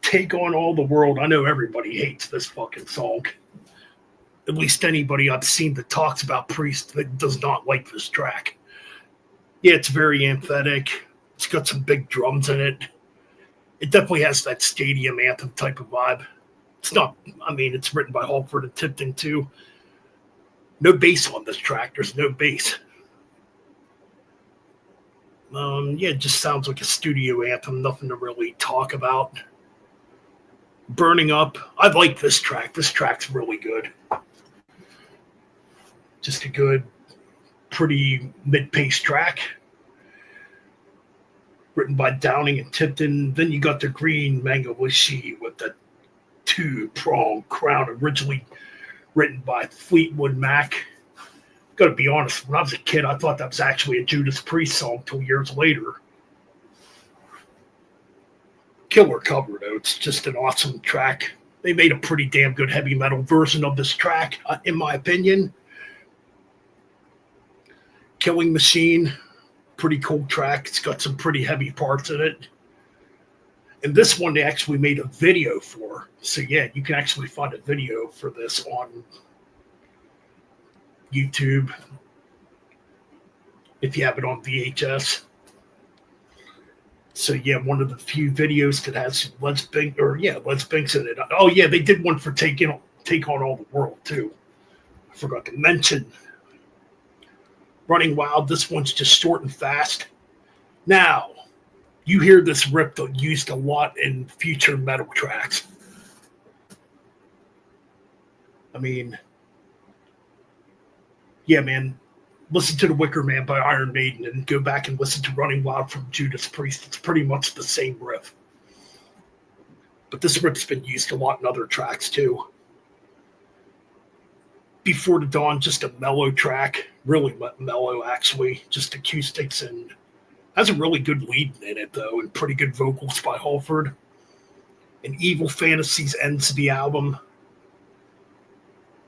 Take On All the World. I know everybody hates this fucking song. At least anybody I've seen that talks about Priest that does not like this track. Yeah, it's very emphatic. It's got some big drums in it. It definitely has that stadium anthem type of vibe. It's not, it's written by Halford and Tipton too. No bass on this track. There's no bass. Yeah, it just sounds like a studio anthem. Nothing to really talk about. Burning Up. I like this track. This track's really good. Just a good, pretty mid-paced track. Written by Downing and Tipton. Then you got the Green Mango Wishy with the two-prong crown, originally written by Fleetwood Mac. Gotta be honest, when I was a kid, I thought that was actually a Judas Priest song till years later. Killer cover, though. It's just an awesome track. They made a pretty damn good heavy metal version of this track, in my opinion. Killing Machine, pretty cool track. It's got some pretty heavy parts in it. And this one they actually made a video for. So yeah, you can actually find a video for this on YouTube if you have it on VHS. So yeah, one of the few videos that has Les Binks in it. Oh yeah, they did one for Take On All the World too. I forgot to mention. Running Wild, this one's just short and fast. Now, you hear this riff used a lot in future metal tracks. I mean, yeah, man, listen to The Wicker Man by Iron Maiden and go back and listen to Running Wild from Judas Priest. It's pretty much the same riff. But this riff's been used a lot in other tracks too. Before the Dawn, just a mellow track. Really mellow, actually. Just acoustics and has a really good lead in it, though, and pretty good vocals by Halford. And Evil Fantasies ends the album.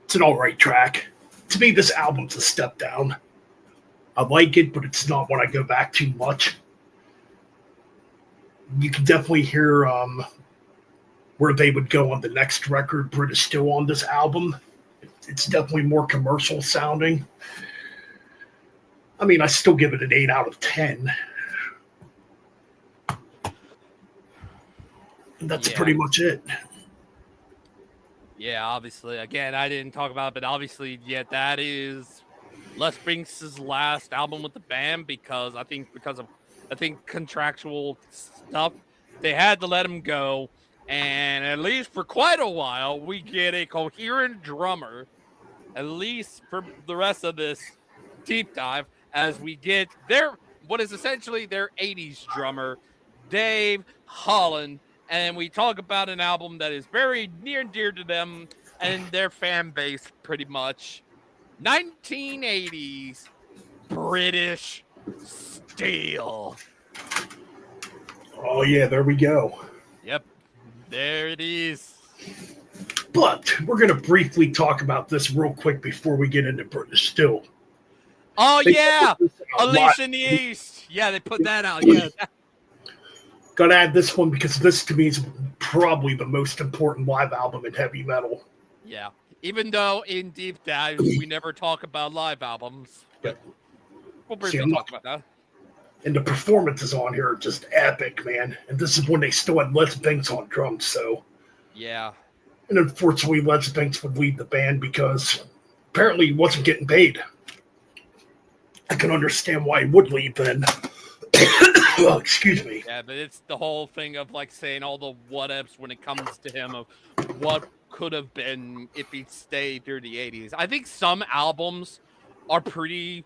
It's an alright track. To me, this album's a step down. I like it, but it's not one I go back to much. You can definitely hear where they would go on the next record, British Steel, on this album. It's definitely more commercial sounding. I mean, I still give it an 8 out of 10. And that's pretty much it. Yeah, obviously. Again, I didn't talk about it, but obviously, yeah, that is Les Binks' last album with the band because of contractual stuff, they had to let him go. And at least for quite a while, we get a coherent drummer, at least for the rest of this deep dive, as we get what is essentially their 80s drummer, Dave Holland. And we talk about an album that is very near and dear to them and their fan base, pretty much. 1980s British Steel. Oh, yeah, there we go. Yep, there it is. But we're going to briefly talk about this real quick before we get into British Steel. Oh, yeah, Alicia in the East. Yeah, they put that out. Yeah. Gotta add this one because this to me is probably the most important live album in heavy metal. Yeah, even though in Deep Dive we never talk about live albums. But we'll briefly talk about that. And the performances on here are just epic, man. And this is when they still had Les Binks on drums, so. Yeah. And unfortunately, Les Binks would lead the band because apparently he wasn't getting paid. I can understand why he would leave then. Oh, excuse me. Yeah, but it's the whole thing of like saying all the what-ifs when it comes to him of what could have been if he stayed through the 80s. I think some albums are pretty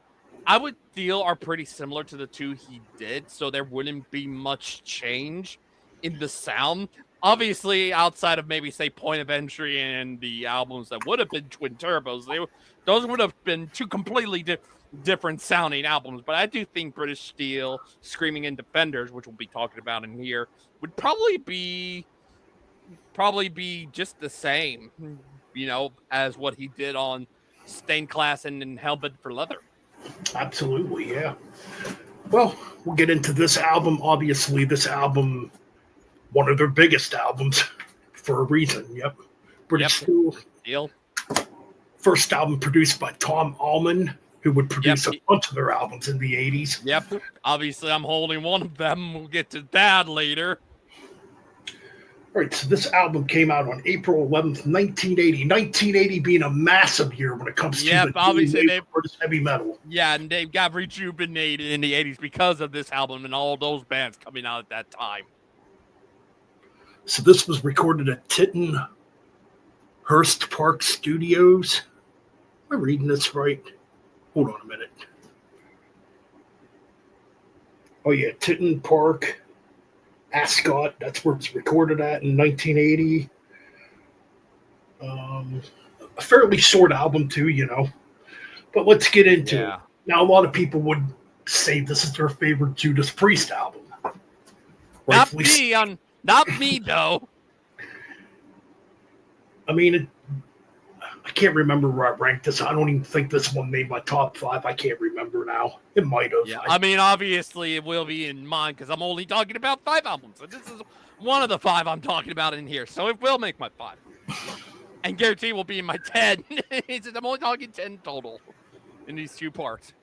similar to the two he did, so there wouldn't be much change in the sound. Obviously, outside of maybe, say, Point of Entry and the albums that would have been Twin Turbos, those would have been two completely different sounding albums. But I do think British Steel, Screaming and Defenders, which we'll be talking about in here, would probably be just the same, as what he did on Stained Glass and Hellbent for Leather. Absolutely, yeah. Well, we'll get into this album. Obviously, this album, one of their biggest albums for a reason. Yep. British Steel. First album produced by Tom Allman, who would produce a bunch of their albums in the 80s. Yep. Obviously, I'm holding one of them. We'll get to that later. All right, so this album came out on April 11th, 1980. 1980 being a massive year when it comes to Yep, the obviously new wave of British heavy metal. yeah, and they got rejuvenated in the 80s because of this album and all those bands coming out at that time. So this was recorded at Tittenhurst Park Studios. Am I reading this right? Hold on a minute. Oh yeah, Titton Park, Ascot. That's where it's recorded at in 1980. A fairly short album too, you know. But let's get into it. Now, a lot of people would say this is their favorite Judas Priest album. Not me though. I mean, I can't remember where I ranked this. I don't even think this one made my top 5. I can't remember now. It might have. Yeah, I mean, obviously it will be in mine because I'm only talking about 5 albums. So this is one of the 5 I'm talking about in here. So it will make my 5. And guarantee will be in my 10. I'm only talking 10 total in these 2 parts.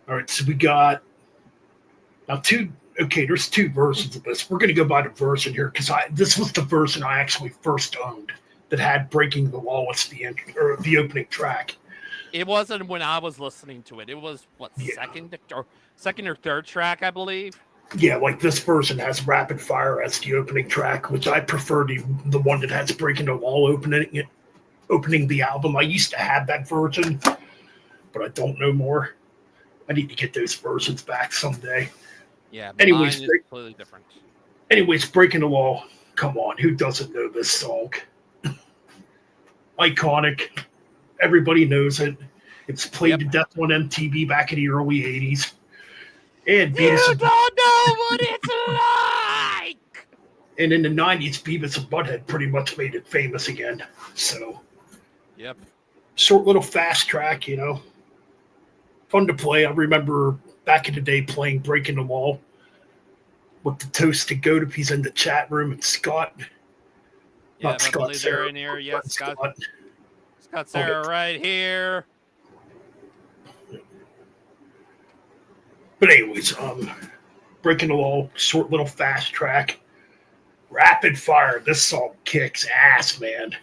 All right, so we got now 2. Okay, there's 2 versions of this. We're going to go by the version here because this was the version I actually first owned that had "Breaking the Law" as the opening track. It wasn't when I was listening to it. It was second or third track, I believe. Yeah, like this version has "Rapid Fire" as the opening track, which I prefer the one that has "Breaking the Law" opening the album. I used to have that version, but I don't know more. I need to get those versions back someday. Yeah, anyways, mine is completely different. Anyways, "Breaking the Law." Come on, who doesn't know this song? Iconic. Everybody knows it. It's played to death on MTV back in the early 80s. And you don't know what it's like! And in the 90s, Beavis and Butthead pretty much made it famous again. So, yep. Short little fast track, you know. Fun to play. I remember back in the day playing "Breaking the Law" with the Toasted Goat if he's in the chat room, and Scott. Yeah, not Scott, Sarah. They're in here. Yes, Scott. Scott, Sarah, right here. But anyways, "Breaking the Law," short little fast track. Rapid Fire. This song kicks ass, man.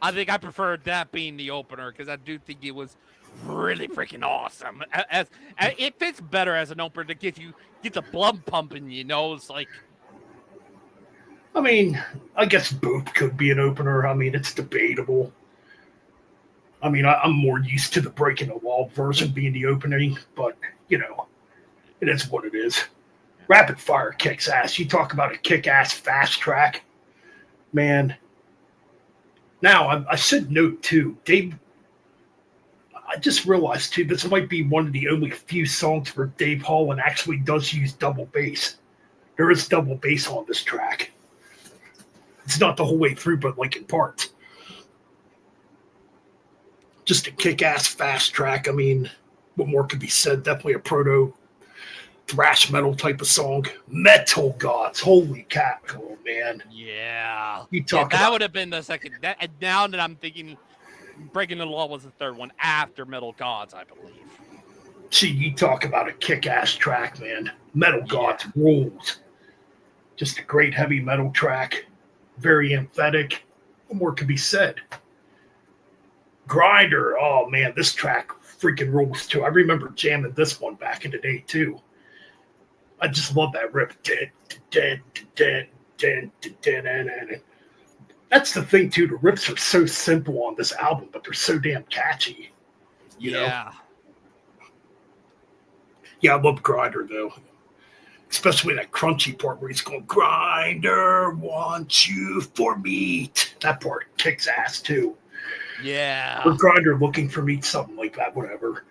I think I preferred that being the opener because I do think it was really freaking awesome. As it fits better as an opener to get the blood pumping, you know. It's like, I mean, I guess both could be an opener. I mean, it's debatable. I mean, I'm more used to the "Breaking the Law" version being the opening, but you know, it is what it is. Rapid Fire kicks ass. You talk about a kick-ass fast track, man. Now, I should note too, Dave. I just realized too, this might be one of the only few songs where Dave Holland actually does use double bass. There is double bass on this track. It's not the whole way through, but like in parts. Just a kick-ass fast track. I mean, what more could be said? Definitely a proto thrash metal type of song. Metal Gods. Holy cat. Oh, man. Yeah. That would have been the second. Now that I'm thinking, "Breaking the Law" was the third one after Metal Gods, I believe. See, you talk about a kick-ass track, man. Metal Gods rules. Just a great heavy metal track. Very emphatic. What more could be said? Grinder. Oh, man, this track freaking rules, too. I remember jamming this one back in the day, too. I just love that riff. That's the thing, too. The riffs are so simple on this album, but they're so damn catchy. You know? Yeah, I love Grinder, though. Especially that crunchy part where he's going, "Grinder wants you for meat." That part kicks ass, too. Yeah. Or Grinder looking for meat, something like that, whatever.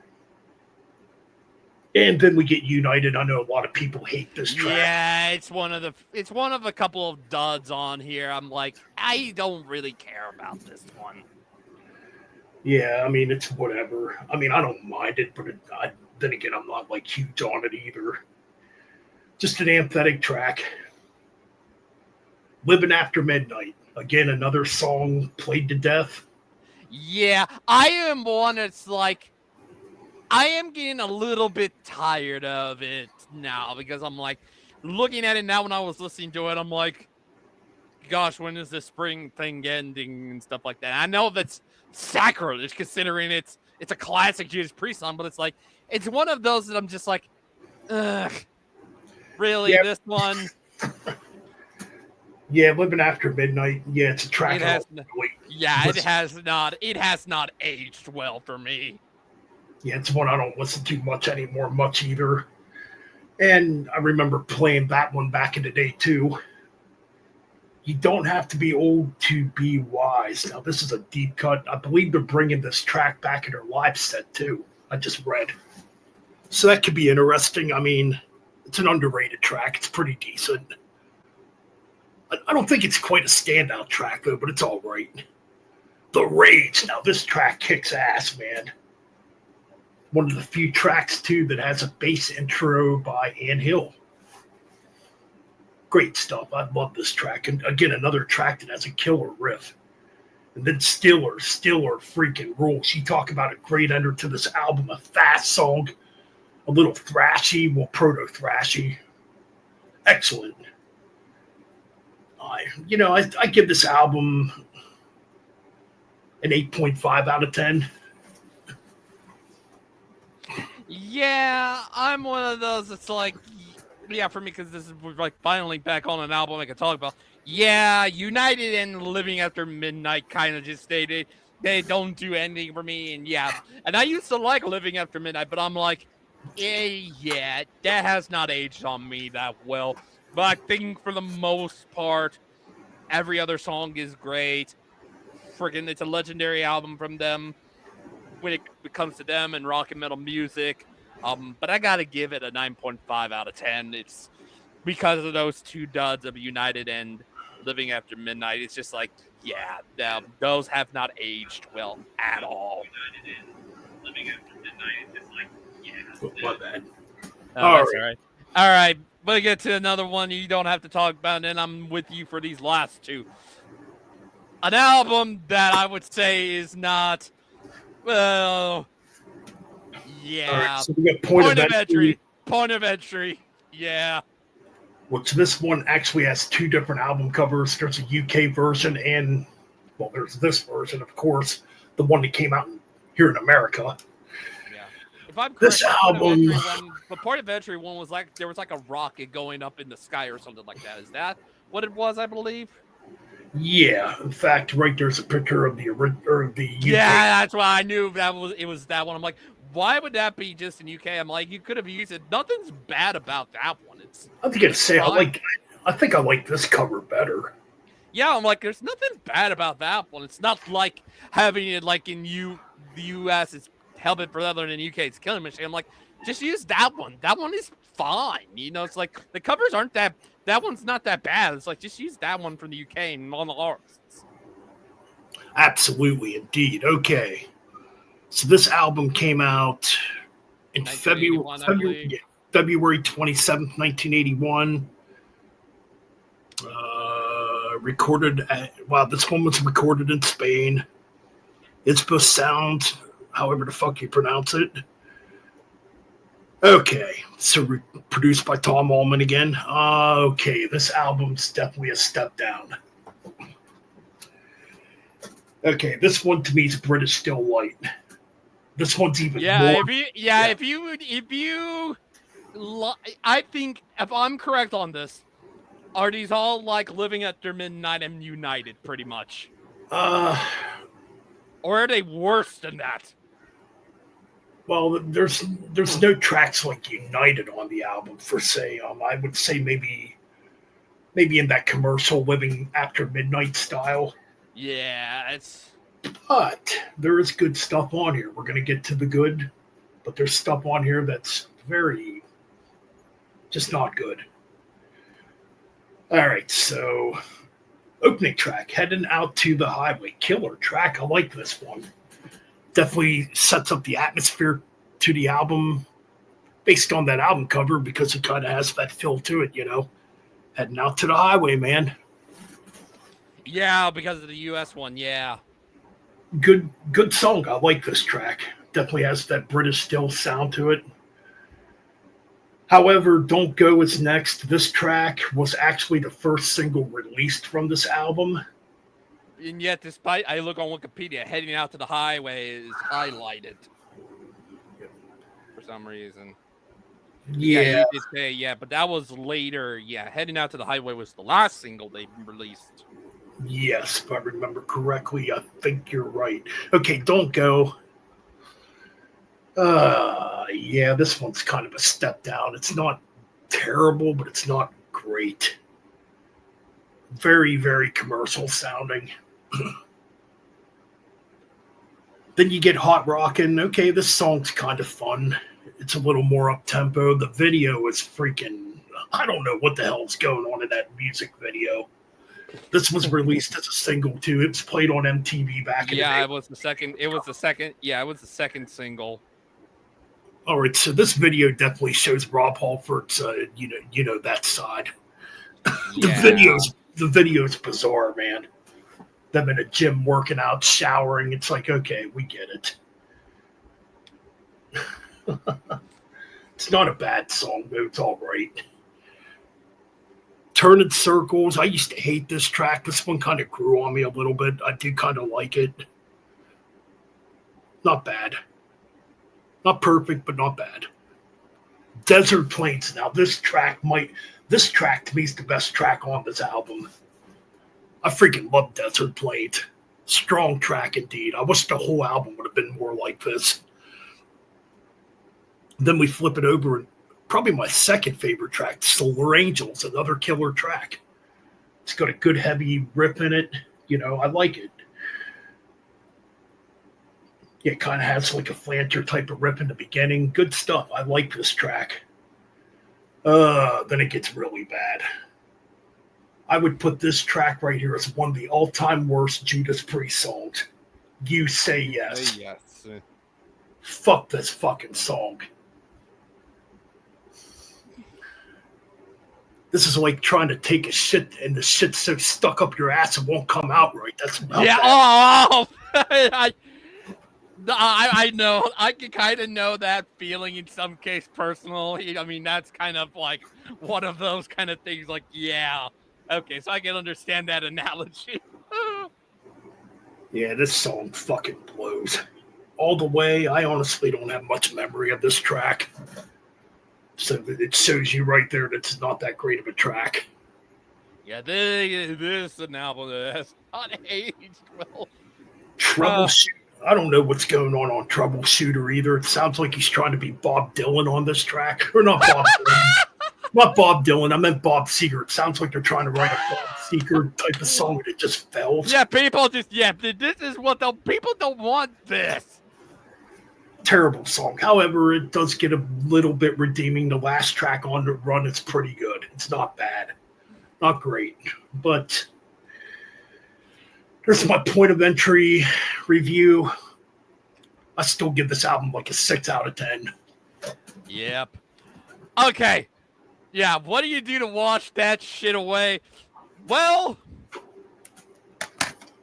And then we get United. I know a lot of people hate this track. Yeah, it's one of a couple of duds on here. I'm like, I don't really care about this one. Yeah, I mean, it's whatever. I mean, I don't mind it, but then again, I'm not like huge on it either. Just an emphatic track. "Living After Midnight." Again, another song played to death. Yeah, I am one that's like, I am getting a little bit tired of it now because I'm like, looking at it now when I was listening to it, I'm like, gosh, when is the spring thing ending and stuff like that. I know that's sacrilege considering it's a classic Judas Priest song, but it's like it's one of those that I'm just like, ugh, really, this one. Yeah, Living After Midnight. Yeah, it's a track. It has not aged well for me. Yeah, it's one I don't listen to much either. And I remember playing that one back in the day too. You don't have to be old to be wise. Now this is a deep cut. I believe they're bringing this track back in their live set too. I just read, so that could be interesting. I mean, it's an underrated track. It's pretty decent. I don't think it's quite a standout track though, but it's all right. The Rage. Now this track kicks ass, man. One of the few tracks too that has a bass intro by Ann Hill. Great stuff. I love this track. And again, another track that has a killer riff. And then Stiller freaking rules. She talk about a great ender to this album, a fast song, a little thrashy, well, proto-thrashy. Excellent. I give this album an 8.5 out of 10. Yeah, I'm one of those that's like, yeah, for me, because this is like finally back on an album I can talk about. Yeah, United and Living After Midnight kind of just they don't do anything for me. And yeah, and I used to like Living After Midnight, but I'm like, yeah, that has not aged on me that well. But I think for the most part, every other song is great. Friggin', it's a legendary album from them when it comes to them and rock and metal music. But I gotta give it a 9.5 out of 10. It's because of those two duds of United and Living After Midnight. It's just like, yeah, those have not aged well at all. Living After Midnight is like, yeah. My bad. All right. All right. We'll get to another one you don't have to talk about, and I'm with you for these last two. An album that I would say is not, well, yeah. Right, so we got Point of Entry. Point of Entry. Yeah. Which this one actually has two different album covers. There's a UK version and, well, there's this version, of course, the one that came out here in America. Yeah. If I'm correct, this album, the Point of Entry one was like, there was like a rocket going up in the sky or something like that. Is that what it was, I believe? Yeah. In fact, right there's a picture of the UK. Yeah, that's why I knew it was that one. I'm like, why would that be just in UK? I'm like, you could have used it. Nothing's bad about that one. I think I'd say I think I like this cover better. Yeah, I'm like, there's nothing bad about that one. It's not like having it like in the US it's Hellbent for Leather and in the UK it's Killing Machine. I'm like, just use that one. That one is fine. It's like the covers aren't that one's not that bad. It's like just use that one from the UK and on the artists. Absolutely, indeed. Okay. So this album came out in February 27th, 1981. This one was recorded in Spain. It's both sound, however the fuck you pronounce it. Okay, so produced by Tom Allman again. Okay, this album's definitely a step down. Okay, this one to me is British Still Light. This one's even more. If you, I think if I'm correct on this, are these all like Living After Midnight and United, pretty much? Or are they worse than that? Well, there's no tracks like United on the album per se. I would say maybe in that commercial Living After Midnight style. Yeah, it's. But there is good stuff on here. We're gonna get to the good, but there's stuff on here that's very just not good. All right, so opening track, Heading Out to the Highway. Killer track. I like this one. Definitely sets up the atmosphere to the album based on that album cover because it kind of has that feel to it, Heading out to the highway, man. Yeah, because of the US one, yeah. Good song. I like this track. Definitely has that British Still sound to it. However, Don't Go is next. This track was actually the first single released from this album. And yet, despite I look on Wikipedia, Heading Out to the Highway is highlighted for some reason. Yeah. You did say, but that was later. Yeah, Heading Out to the Highway was the last single they released. Yes, if I remember correctly, I think you're right. Okay, Don't Go. Yeah, this one's kind of a step down. It's not terrible, but it's not great. Very, very commercial sounding. Then you get Hot Rockin'. Okay, this song's kind of fun. It's a little more up-tempo. The video is freaking... I don't know what the hell's going on in that music video. This was released as a single, too. It was played on MTV back in the day. It was the second. It was the second. Yeah, it was the second single. All right, so this video definitely shows Rob Halford's, you know that side. The video's bizarre, man. Them in a gym working out, showering. It's like, okay, we get it. It's not a bad song, though. It's all right. Turning Circles. I used to hate this track. This one kind of grew on me a little bit. I do kind of like it. Not bad. Not perfect, but not bad. Desert Plains. Now, this track to me is the best track on this album. I freaking love Desert Plains. Strong track indeed. I wish the whole album would have been more like this. Then we flip it over, and probably my second favorite track, Solar Angels, another killer track. It's got a good heavy riff in it. You know, I like it. It kind of has like a flanter type of riff in the beginning. Good stuff. I like this track. Then it gets really bad. I would put this track right here as one of the all-time worst Judas Priest songs. You Say Yes. Yes. Fuck this fucking song. This is like trying to take a shit and the shit's so stuck up your ass it won't come out right. That's about that. I know. I can kind of know that feeling in some case personally. I mean, that's kind of like one of those kind of things like, yeah. Okay, so I can understand that analogy. Yeah, this song fucking blows. All the way, I honestly don't have much memory of this track. So it shows you right there that it's not that great of a track. Yeah, this is an album that has not aged well. Troubleshooter. I don't know what's going on Troubleshooter either. It sounds like he's trying to be Bob Dylan on this track. Or not Bob Dylan. Not Bob Dylan. I meant Bob Seger. It sounds like they're trying to write a Bob Seger type of song and it just fails. Yeah, this is what people don't want this. Terrible song. However, it does get a little bit redeeming. The last track on the run is pretty good. It's not bad. Not great. But there's my point of entry review. I still give this album like a 6 out of 10. Yep. Okay. Yeah, what do you do to wash that shit away? Well,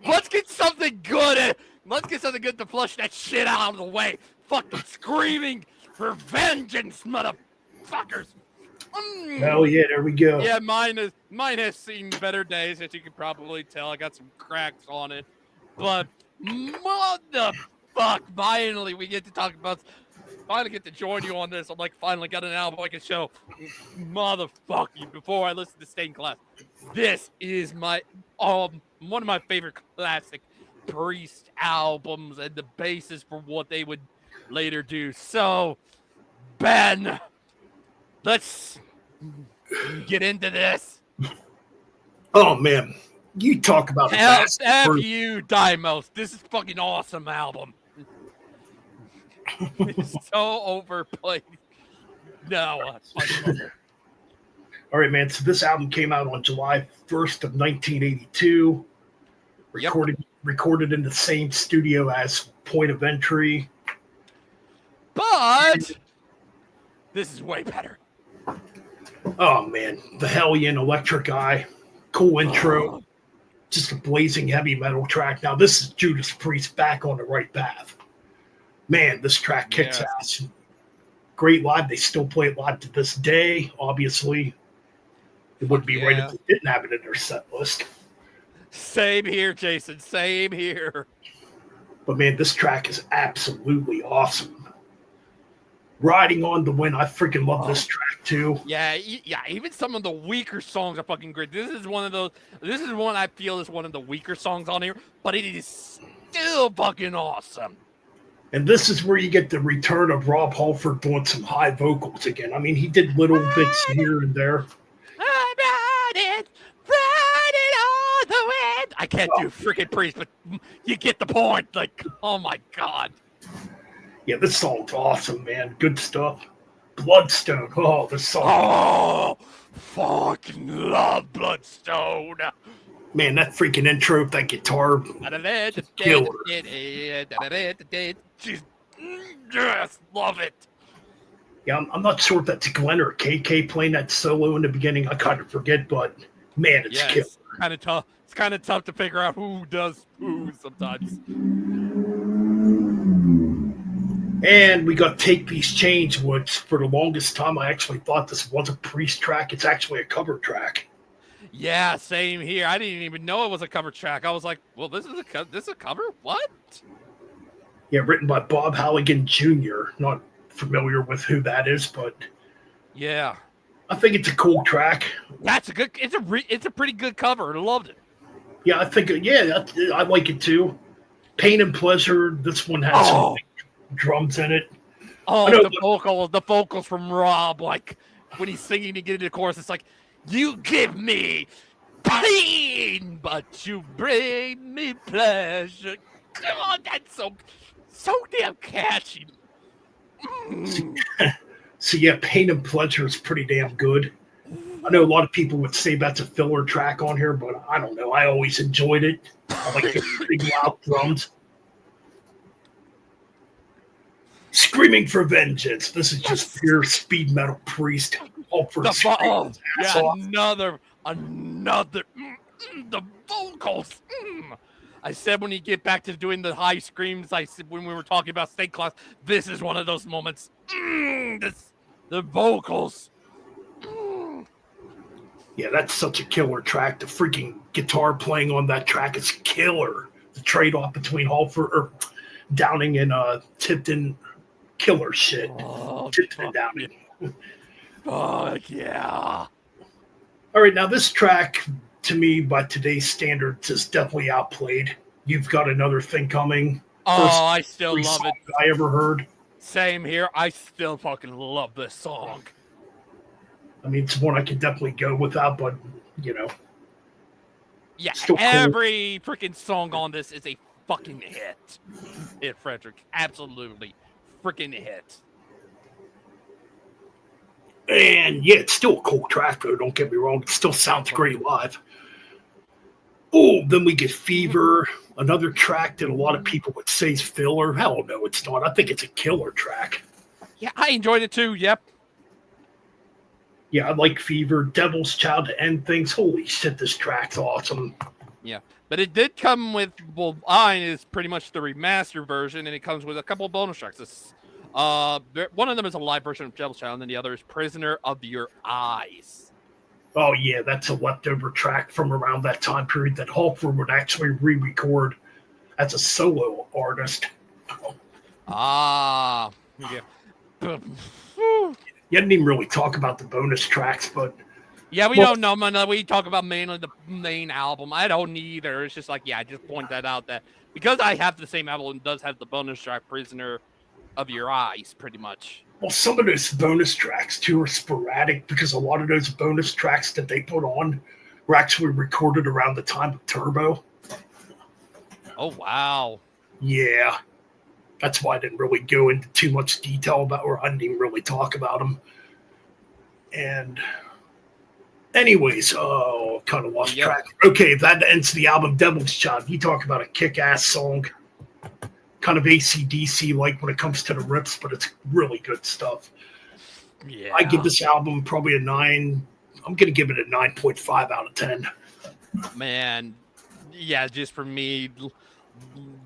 let's get something good. Let's get something good to flush that shit out of the way. Fucking screaming for vengeance, motherfuckers. Hell yeah, there we go. Yeah, mine has seen better days, as you can probably tell. I got some cracks on it. But motherfuck, finally we get to talk about finally get to join you on this. I'm like, finally got an album I can show. Motherfuck you before I listen to Stained Glass. This is my one of my favorite classic Priest albums and the basis for what they would later do. So, Ben, let's get into this. Oh man, you talk about F you, Dimos. This is fucking awesome album. It's so overplayed. No. All right, man. So this album came out on July 1st of 1982. Recorded in the same studio as Point of Entry. But this is way better. Oh man, the Hellion Electric Eye. Cool intro. Just a blazing heavy metal track. Now this is Judas Priest back on the right path. Man, this track kicks ass. great live. They still play it live to this day. Obviously, it wouldn't be right if they didn't have it in their set list. Same here, Jason. Same here. But man, this track is absolutely awesome. Riding on the Wind, I freaking love this track too. Yeah. Even some of the weaker songs are fucking great. This is one of those. This is one I feel is one of the weaker songs on here, but it is still fucking awesome. And this is where you get the return of Rob Halford doing some high vocals again. I mean, he did little bits here and there. Riding on the wind. I can't do freaking Priest, but you get the point. Like, oh my god. Yeah, this song's awesome, man. Good stuff. Bloodstone. Oh, this song. Oh, fucking love Bloodstone. Man, that freaking intro with that guitar. Yes, love it. Yeah, I'm not sure if that's Glenn or KK playing that solo in the beginning. I kind of forget, but man, it's killer. It's kind of tough. It's kind of tough to figure out who does who sometimes. And we got Take These Chains, which for the longest time I actually thought this was a Priest track. It's actually a cover track. Yeah, same here. I didn't even know it was a cover track. I was like, well, this is a cover? What? Yeah, written by Bob Halligan Jr. Not familiar with who that is, but yeah, I think it's a cool track. That's a good. It's a pretty good cover. I loved it. Yeah, I think I like it too. Pain and Pleasure. This one has some drums in it. Oh, the vocals from Rob, like when he's singing to get into the chorus, it's like, you give me pain, but you bring me pleasure. Come on, that's so damn catchy. So yeah, Pain and Pleasure is pretty damn good. I know a lot of people would say that's a filler track on here, but I don't know. I always enjoyed it. I like the big loud drums. Screaming for Vengeance. This is just pure speed metal Priest. Another. The vocals. I said when you get back to doing the high screams, I said when we were talking about Snake Class, this is one of those moments. The vocals. Yeah, that's such a killer track. The freaking guitar playing on that track is killer. The trade-off between Downing and Tipton, killer shit. Tipton and Downing. Fuck yeah. All right, now this track, to me, by today's standards, is definitely outplayed. You've Got Another Thing Coming. I still love it. I ever heard. Same here. I still fucking love this song. I mean, it's one I could definitely go without, but, you know. Yeah, every freaking song on this is a fucking hit. Frederick. Absolutely freaking hit. And, yeah, it's still a cool track, though. Don't get me wrong. It still sounds great live. Oh, then we get Fever, another track that a lot of people would say is filler. Hell no, it's not. I think it's a killer track. Yeah, I enjoyed it too. Yep. Yeah, I like Fever. Devil's Child to end things. Holy shit, this track's awesome. Yeah, but it did come with, Mine is pretty much the remastered version, and it comes with a couple of bonus tracks. One of them is a live version of Devil's Child, and then the other is Prisoner of Your Eyes. Oh, yeah, that's a leftover track from around that time period that Halford would actually re-record as a solo artist. Yeah. You didn't even really talk about the bonus tracks, but... Yeah, we don't know, man. We talk about mainly the main album. I don't either. It's just like, I just point that out that because I have the same album, it does have the bonus track Prisoner of Your Eyes, pretty much. Well, some of those bonus tracks, too, are sporadic because a lot of those bonus tracks that they put on were actually recorded around the time of Turbo. Oh, wow. Yeah. That's why I didn't really go into too much detail about, or I didn't even really talk about them. And anyways, kind of lost track. Okay, that ends the album Devil's Child. You talk about a kick-ass song. Kind of AC/DC like when it comes to the riffs, but it's really good stuff. Yeah. I give this album probably a 9. I'm going to give it a 9.5 out of 10. Man, yeah, just for me,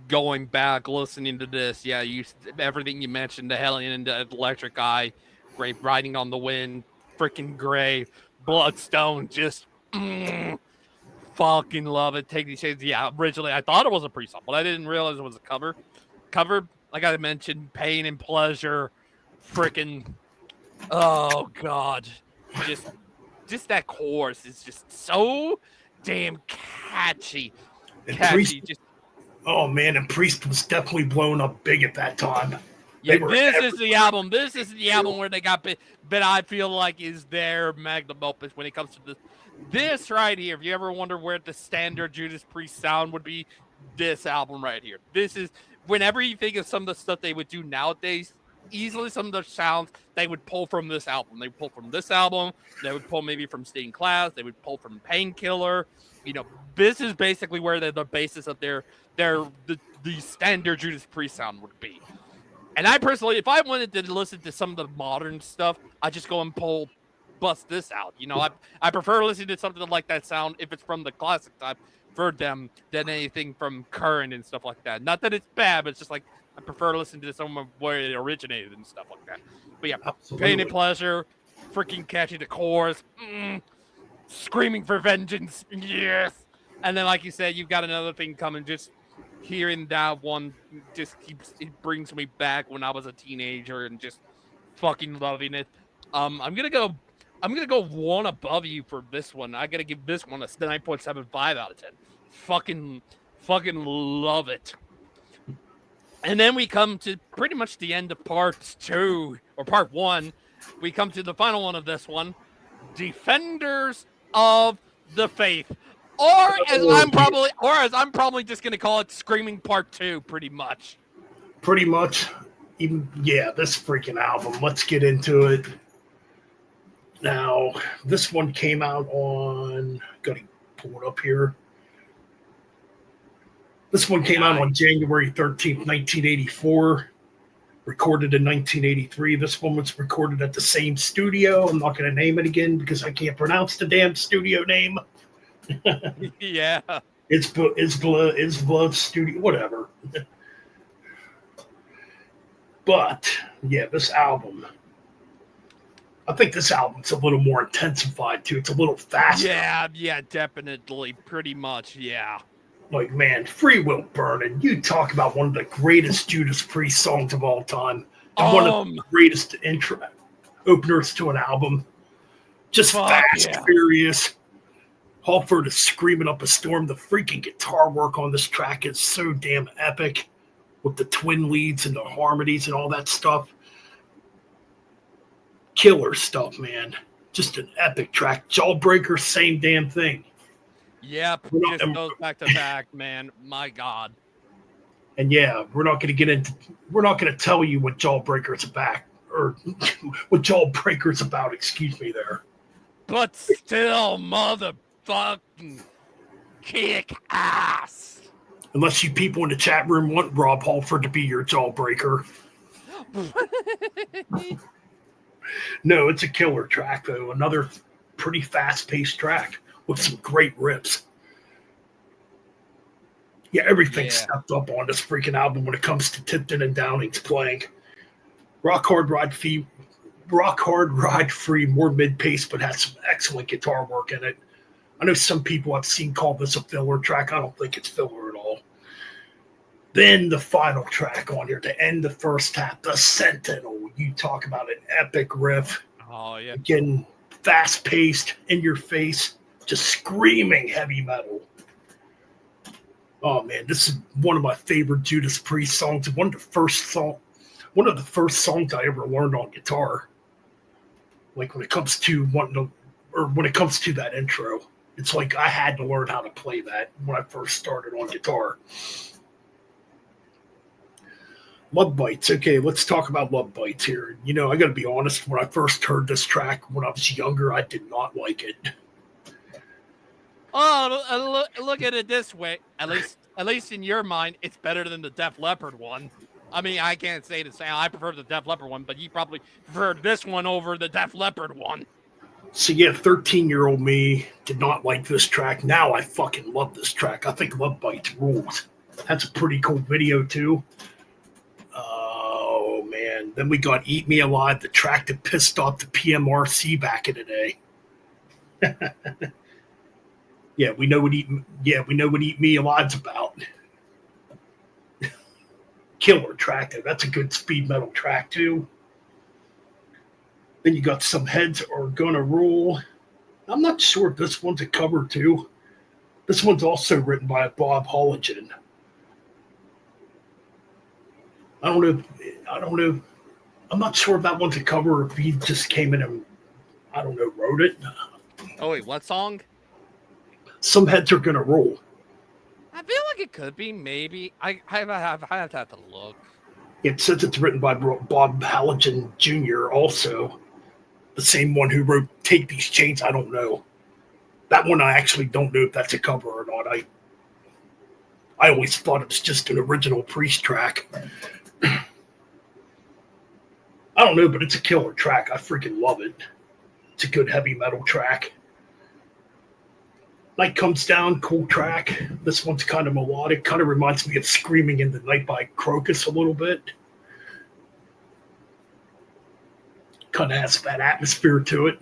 going back, listening to this, yeah, everything you mentioned, the Hellion and the Electric Eye, great Riding on the Wind, freaking great, Bloodstone, just fucking love it. Take these shades. Yeah, originally I thought it was a pre-song, but I didn't realize it was a cover. Cover, like I mentioned, Pain and Pleasure, freaking, oh god, just that chorus is just so damn catchy. And Catchy, just oh man, and Priest was definitely blown up big at that time. yeah. This is the album. This is the album where they got bit. But I feel like is their magnum opus when it comes to this. This right here. If you ever wonder where the standard Judas Priest sound would be, this album right here. This is whenever you think of some of the stuff they would do nowadays. Easily, some of the sounds they would pull from this album. They would pull from this album. They would pull maybe from Stained Class. They would pull from Painkiller. You know, this is basically where the basis of the standard Judas Priest sound would be. And I personally, if I wanted to listen to some of the modern stuff, I just go and bust this out. You know, I prefer listening to something like that sound if it's from the classic type for them than anything from current and stuff like that. Not that it's bad, but it's just like I prefer listening to someone where it originated and stuff like that. But yeah, Absolutely. Pain and Pleasure, freaking catchy the chorus, screaming for vengeance, yes. And then, like you said, you've got another thing coming. Just hearing that one it brings me back when I was a teenager and just fucking loving it. I'm gonna go one above you for this one. I gotta give this one a 9.75 out of 10. Fucking love it. And then we come to pretty much the end of part 2 or part 1. We come to the final one of this one, Defenders of the Faith. Or as I'm probably just gonna call it Screaming Part 2, pretty much. Pretty much. Even this freaking album. Let's get into it. Now, this one came out on gotta pull it up here. This one came out on January 13th, 1984. Recorded in 1983. This one was recorded at the same studio. I'm not going to name it again because I can't pronounce the damn studio name. Yeah. It's Blood Studio, whatever. But, yeah, this album. I think this album's a little more intensified, too. It's a little faster. Yeah, definitely. Pretty much, yeah. Like, man, Free Will Burning. You talk about one of the greatest Judas Priest songs of all time. And one of the greatest openers to an album. Just fast, furious. Halford is screaming up a storm. The freaking guitar work on this track is so damn epic. With the twin leads and the harmonies and all that stuff. Killer stuff, man. Just an epic track. Jawbreaker, same damn thing. Yep, just goes back to back, man. My God. And yeah, we're not going to tell you what Jawbreaker's about, or what Jawbreaker's about, excuse me there. But still, motherfucking kick ass. Unless you people in the chat room want Rob Halford to be your Jawbreaker. No, it's a killer track, though. Another pretty fast-paced track. With some great riffs. Yeah, everything's stepped up on this freaking album when it comes to Tipton and Downing's playing. Rock Hard Ride Free, more mid-paced, but has some excellent guitar work in it. I know some people I've seen call this a filler track. I don't think it's filler at all. Then the final track on here to end the first half, The Sentinel. You talk about an epic riff. Oh, yeah. Again, fast-paced, in your face. Just screaming heavy metal. Oh man, this is one of my favorite Judas Priest songs. One of the first songs I ever learned on guitar. Like when it comes to that intro, it's like I had to learn how to play that when I first started on guitar. Love Bites. Okay, let's talk about Love Bites here. You know, I got to be honest. When I first heard this track when I was younger, I did not like it. Oh, look at it this way. At least in your mind, it's better than the Def Leppard one. I mean, I can't say the same. I prefer the Def Leppard one, but you probably preferred this one over the Def Leppard one. So yeah, 13-year-old me did not like this track. Now I fucking love this track. I think Love Bites rules. That's a pretty cool video too. Oh man! Then we got "Eat Me Alive," the track that pissed off the PMRC back in the day. Yeah, we know what "Eat Me Alive's about. Killer track though. That's a good speed metal track too. Then you got "Some Heads Are Gonna Rule." I'm not sure if this one's a cover too. This one's also written by Bob Holligan. I don't know. I don't know. I'm not sure if that one's a cover or if he just came in and I don't know wrote it. Oh wait, what song? "Some Heads Are Gonna Roll." I feel like it could be, maybe. I have to look. It says it's written by Bob Halligan Jr. also. The same one who wrote "Take These Chains." I don't know. That one I actually don't know if that's a cover or not. I always thought it was just an original Priest track. I don't know, but it's a killer track. I freaking love it. It's a good heavy metal track. "Night Comes Down," cool track. This one's kind of melodic. Kind of reminds me of "Screaming in the Night" by Crocus a little bit. Kind of has that atmosphere to it.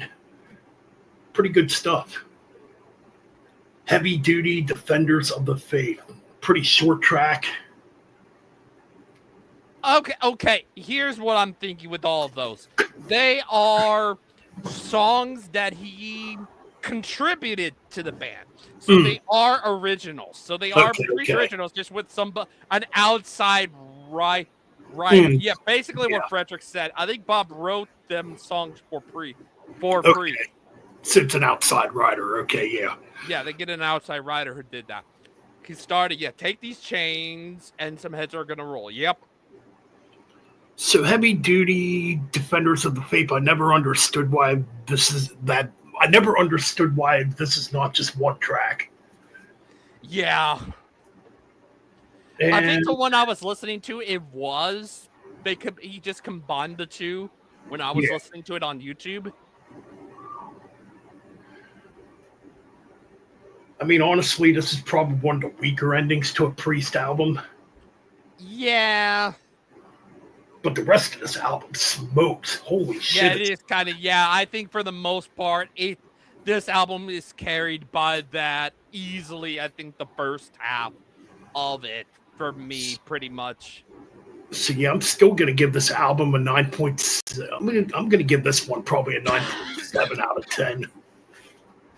Pretty good stuff. "Heavy Duty Defenders of the Faith." Pretty short track. Okay. Here's what I'm thinking with all of those. They are songs that he contributed to the band. So they are originals. So they are originals, just with an outside writer. Yeah, basically what Frederick said. I think Bob wrote them songs for free. So it's an outside writer. Okay, yeah. Yeah, they get an outside writer who did that. He started, "Take These Chains," and "Some Heads Are Gonna Roll." Yep. So "Heavy Duty Defenders of the Faith," I never understood why this is that. I never understood why this is not just one track. Yeah. And I think the one I was listening to, he just combined the two when I was listening to it on YouTube. I mean, honestly, this is probably one of the weaker endings to a Priest album. Yeah. But the rest of this album smokes. Holy shit. Yeah, it is kind of, I think for the most part, this album is carried by that easily. I think the first half of it, for me, pretty much. So yeah, I'm still going to give this album a 9.7. I'm going to give this one probably a 9.7 out of 10.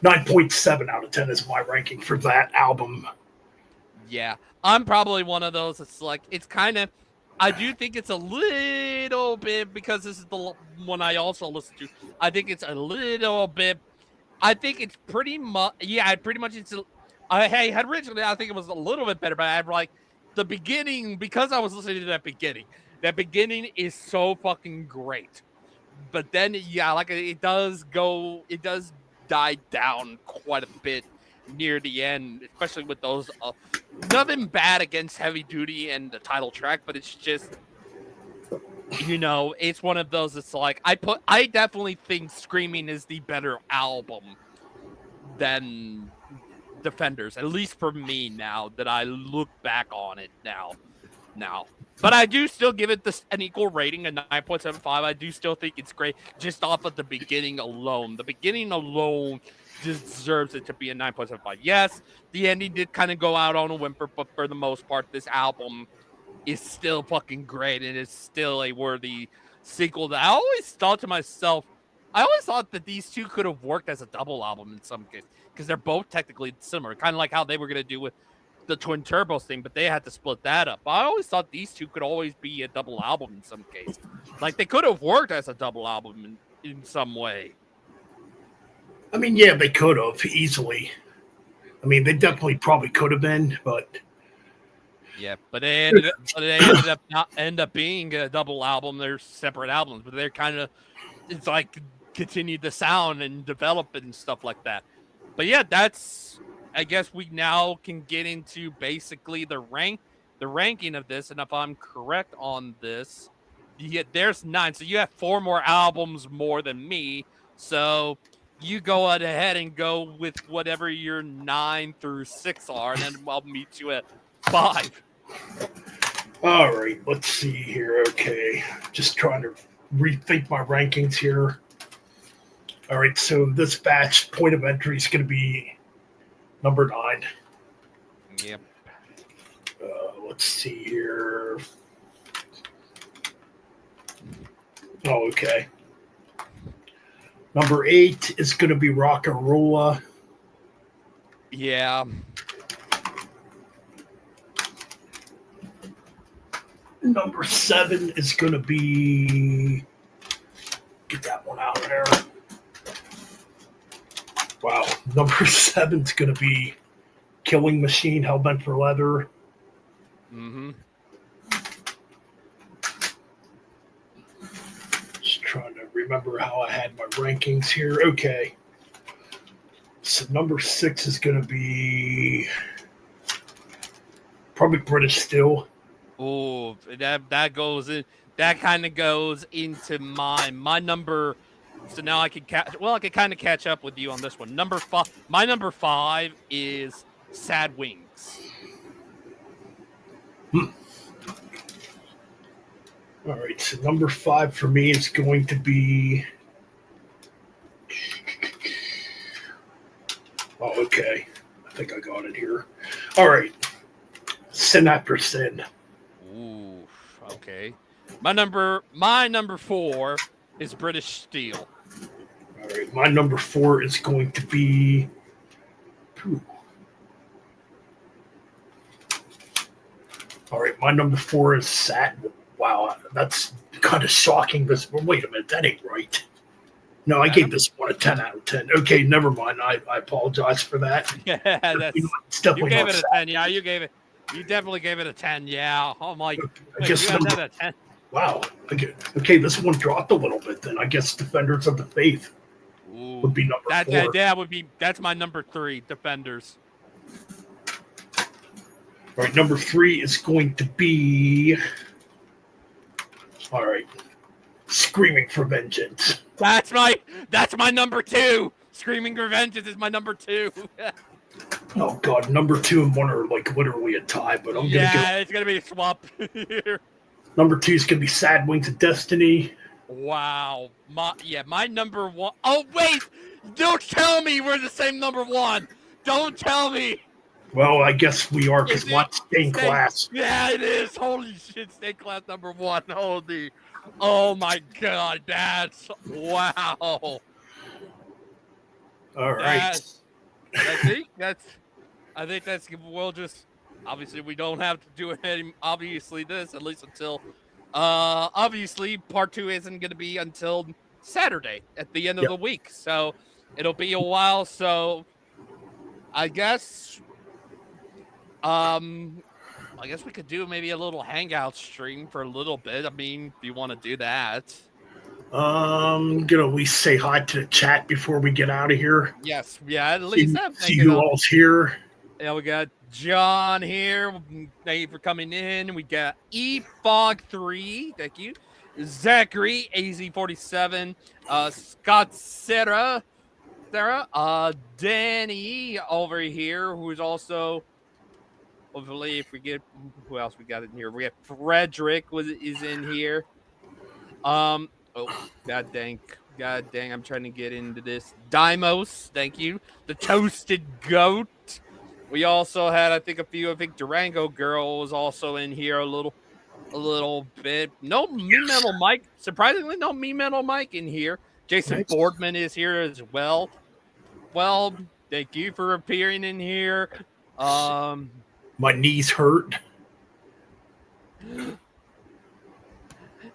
9.7 out of 10 is my ranking for that album. Yeah, I'm probably one of those. It's like, it's kind of, I do think it's a little bit, because this is the one I also listen to. I think it's a little bit, I think it's pretty much, it's, hey, originally I think it was a little bit better, but I have like the beginning, because I was listening to that beginning is so fucking great. But then, it does die down quite a bit near the end, especially with those nothing bad against Heavy Duty and the title track, but it's just, it's one of those. It's like I definitely think Screaming is the better album than Defenders, at least for me, now that I look back on it now. But I do still give it an equal rating, a 9.75. I do still think it's great just off of the beginning alone. The beginning alone deserves it to be a 9.75. Yes, the ending did kind of go out on a whimper, but for the most part, this album is still fucking great, and it's still a worthy sequel. I always thought to myself, that these two could have worked as a double album in some case, because they're both technically similar, kind of like how they were going to do with the Twin Turbos thing, but they had to split that up. I always thought these two could always be a double album in some case. Like, they could have worked as a double album in some way. I mean, yeah, they could have easily. I mean, they definitely probably could have been, but yeah, but they ended up being a double album. They're separate albums, but they're kind of, it's like, continued the sound and develop it and stuff like that. But yeah, I guess we now can get into basically the ranking of this. And if I'm correct on this, there's 9. So you have 4 more albums more than me. So you go ahead and go with whatever your 9 through 6 are, and then I'll meet you at 5. All right, let's see here. Okay, just trying to rethink my rankings here. All right, so this batch point of entry is going to be number 9. Yep. Let's see here. Oh, okay. Number 8 is going to be Rocka Rolla. Yeah. Number 7 is going to be. Get that one out of there. Wow. Number 7 is going to be Killing Machine, Hellbent for Leather. Mm-hmm. Just trying to remember how I had my rankings here. Okay. So number 6 is going to be probably British Steel. Oh, that goes in. That kind of goes into my number. So now I can catch. Well, I can kind of catch up with you on this one. Number 5. My number 5 is Sad Wings. All right. So number 5 for me is going to be. Oh, okay. I think I got it here. All right. Sin After Sin. Ooh, okay. My number 4 is British Steel. All right. My number 4 is going to be. Ooh. All right. My number 4 is Sad. Wow. That's kind of shocking. This. Wait a minute. That ain't right. No, I gave this one a 10 out of 10. Okay, never mind. I apologize for that. Yeah, that's. You gave it a 10. Yeah, you gave it. You definitely gave it a 10. Yeah. Oh my. I guess you had that at 10. Wow. Okay, this one dropped a little bit then. I guess Defenders of the Faith would be number 4. That would be. That's my number 3. Defenders. All right, number 3 is going to be. All right, Screaming for Vengeance. That's my number 2. Screaming Revengeance is my number 2. Oh God, number 2 and 1 are like literally a tie, but I'm gonna Yeah, it's gonna be a swap here. Number 2 is gonna be Sad Wings of Destiny. Wow. My number 1. Oh wait! Don't tell me we're the same number 1. Don't tell me. Well, I guess we are because what's stained class. Yeah, it is. Holy shit, stained class number 1. Holy. Oh my God, that's wow. All right. I think that's we'll just obviously we don't have to do it obviously this at least until obviously part 2 isn't going to be until Saturday at the end of the week. So it'll be a while, so I guess we could do maybe a little hangout stream for a little bit. I mean, if you want to do that. I'm gonna at least say hi to the chat before we get out of here. Yes, yeah, at least. See who all's here. Yeah, we got John here. Thank you for coming in. We got eFog3. Thank you. Zachary, AZ47. Scott Sarah. Danny over here, who's also. Hopefully, if we get who else we got in here, we have Frederick is in here. Oh, god dang, I'm trying to get into this. Dimos, thank you. The Toasted Goat. We also had, I think Durango Girl was also in here a little bit. No Me Metal Mike. Surprisingly, no Me Metal Mike in here. Jason Boardman is here as well. Well, thank you for appearing in here. My knees hurt.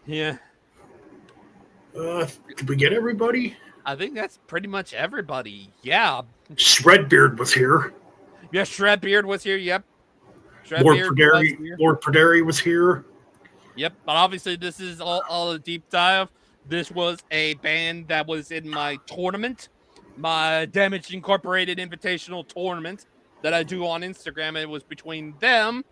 Yeah. Did we get everybody? I think that's pretty much everybody. Yeah. Shredbeard was here. Yeah, Shredbeard was here. Yep. Lord Praderi was here. Yep. But obviously, this is all a deep dive. This was a band that was in my tournament, my Damage Incorporated Invitational tournament that I do on Instagram. It was between them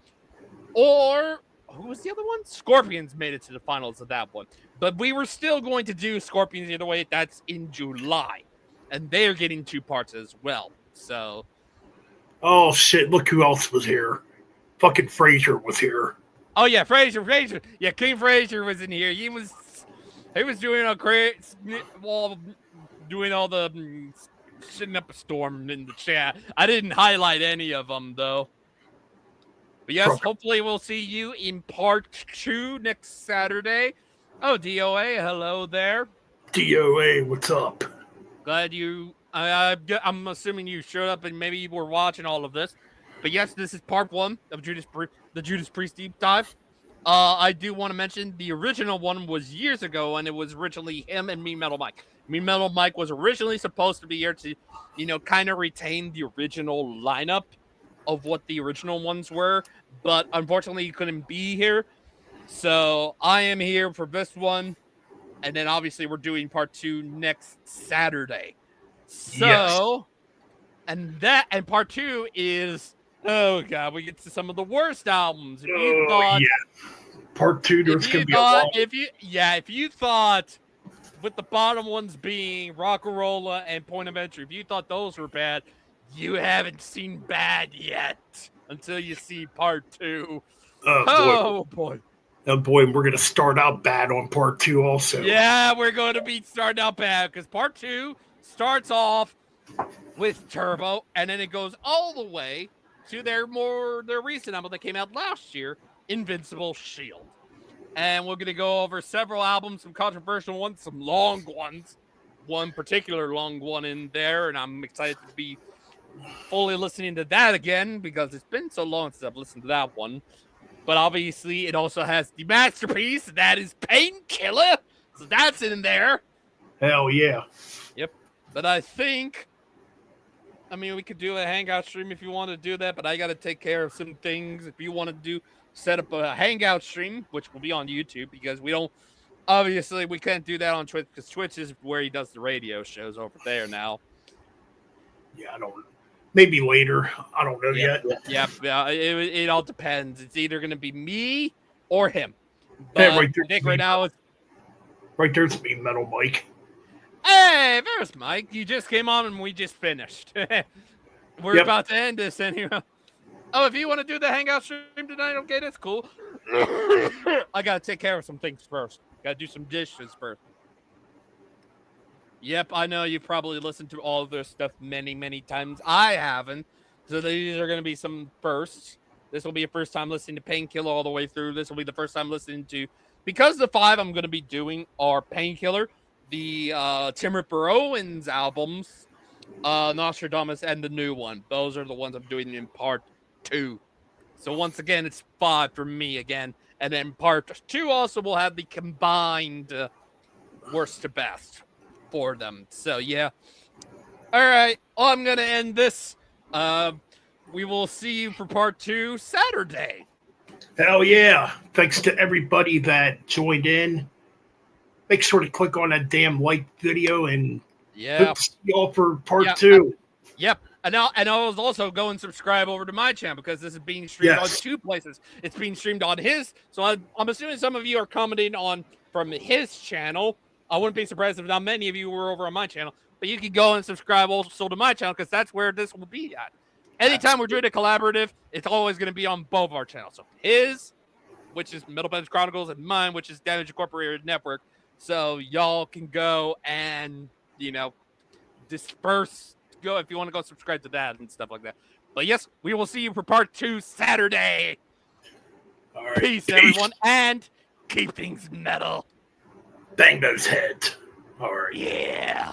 or who was the other one? Scorpions made it to the finals of that one. But we were still going to do Scorpions either way. That's in July. And they're getting 2 parts as well. So. Oh, shit. Look who else was here. fucking Frazier was here. Oh yeah, Frazier. Yeah, King Frazier was in here. He was doing a great, doing all the shitting up a storm in the chat. I didn't highlight any of them though. But yes, hopefully we'll see you in part 2 next Saturday. Oh, DOA, hello there. DOA, what's up? Glad you. I'm assuming you showed up and maybe you were watching all of this. But yes, this is part 1 of the Judas Priest deep dive. I do want to mention the original one was years ago, and it was originally him and Me Metal Mike. Me Metal Mike was originally supposed to be here to, kind of retain the original lineup of what the original ones were, but unfortunately he couldn't be here. So I am here for this one, and then obviously we're doing part 2 next Saturday. So, yes. and part 2 is, oh god, we get to some of the worst albums. If you thought, part 2, there's gonna be a lot. If you thought, with the bottom ones being Rocka, Rolla, and Point of Entry, if you thought those were bad, you haven't seen bad yet until you see part 2. Oh boy. Oh boy, we're going to start out bad on part 2 also. Yeah, we're going to be starting out bad because part 2 starts off with Turbo, and then it goes all the way to their recent album that came out last year, Invincible Shield. And we're going to go over several albums, some controversial ones, some long ones, one particular long one in there, and I'm excited to be fully listening to that again because it's been so long since I've listened to that one. But obviously it also has the masterpiece, that is Painkiller, so that's in there. Hell yeah. Yep. But I think, we could do a hangout stream if you want to do that, but I got to take care of some things. If you want to set up a hangout stream, which will be on YouTube, because we can't do that on Twitch, because Twitch is where he does the radio shows over there now. Yeah, maybe later. I don't know yet. Yeah, it all depends. It's either going to be me or him. But hey, right there, I think right now it's... Right there's Me Metal Mike. Hey, there's Mike. You just came on and we just finished. We're about to end this anyway. Oh, if you want to do the hangout stream tonight, okay, that's cool. I got to take care of some things first. Got to do some dishes first. Yep, I know you probably listened to all of their stuff many, many times. I haven't. So these are going to be some firsts. This will be a first time listening to Painkiller all the way through. This will be the first time listening to... Because the 5 I'm going to be doing are Painkiller, the Tim Ripper Owens albums, Nostradamus, and the new one. Those are the ones I'm doing in part 2. So once again, it's 5 for me again. And then part 2 also will have the combined worst to best for them. So yeah. All right. I'm going to end this. We will see you for part 2 Saturday. Hell yeah. Thanks to everybody that joined in. Make sure to click on that damn like video and hope to see y'all for part 2. Yep. And I'll also go and subscribe over to my channel because this is being streamed on 2 places. It's being streamed on his. So I'm assuming some of you are commenting from his channel. I wouldn't be surprised if not many of you were over on my channel. But you can go and subscribe also to my channel because that's where this will be at. Anytime we're doing a collaborative, it's always going to be on both of our channels. So his, which is Metal Bands Chronicles, and mine, which is Damage Incorporated Network. So y'all can go and, disperse. Go if you want to go subscribe to that and stuff like that. But yes, we will see you for part 2 Saturday. All right. Peace, everyone, and keep things metal. Bang those heads. All right. Yeah.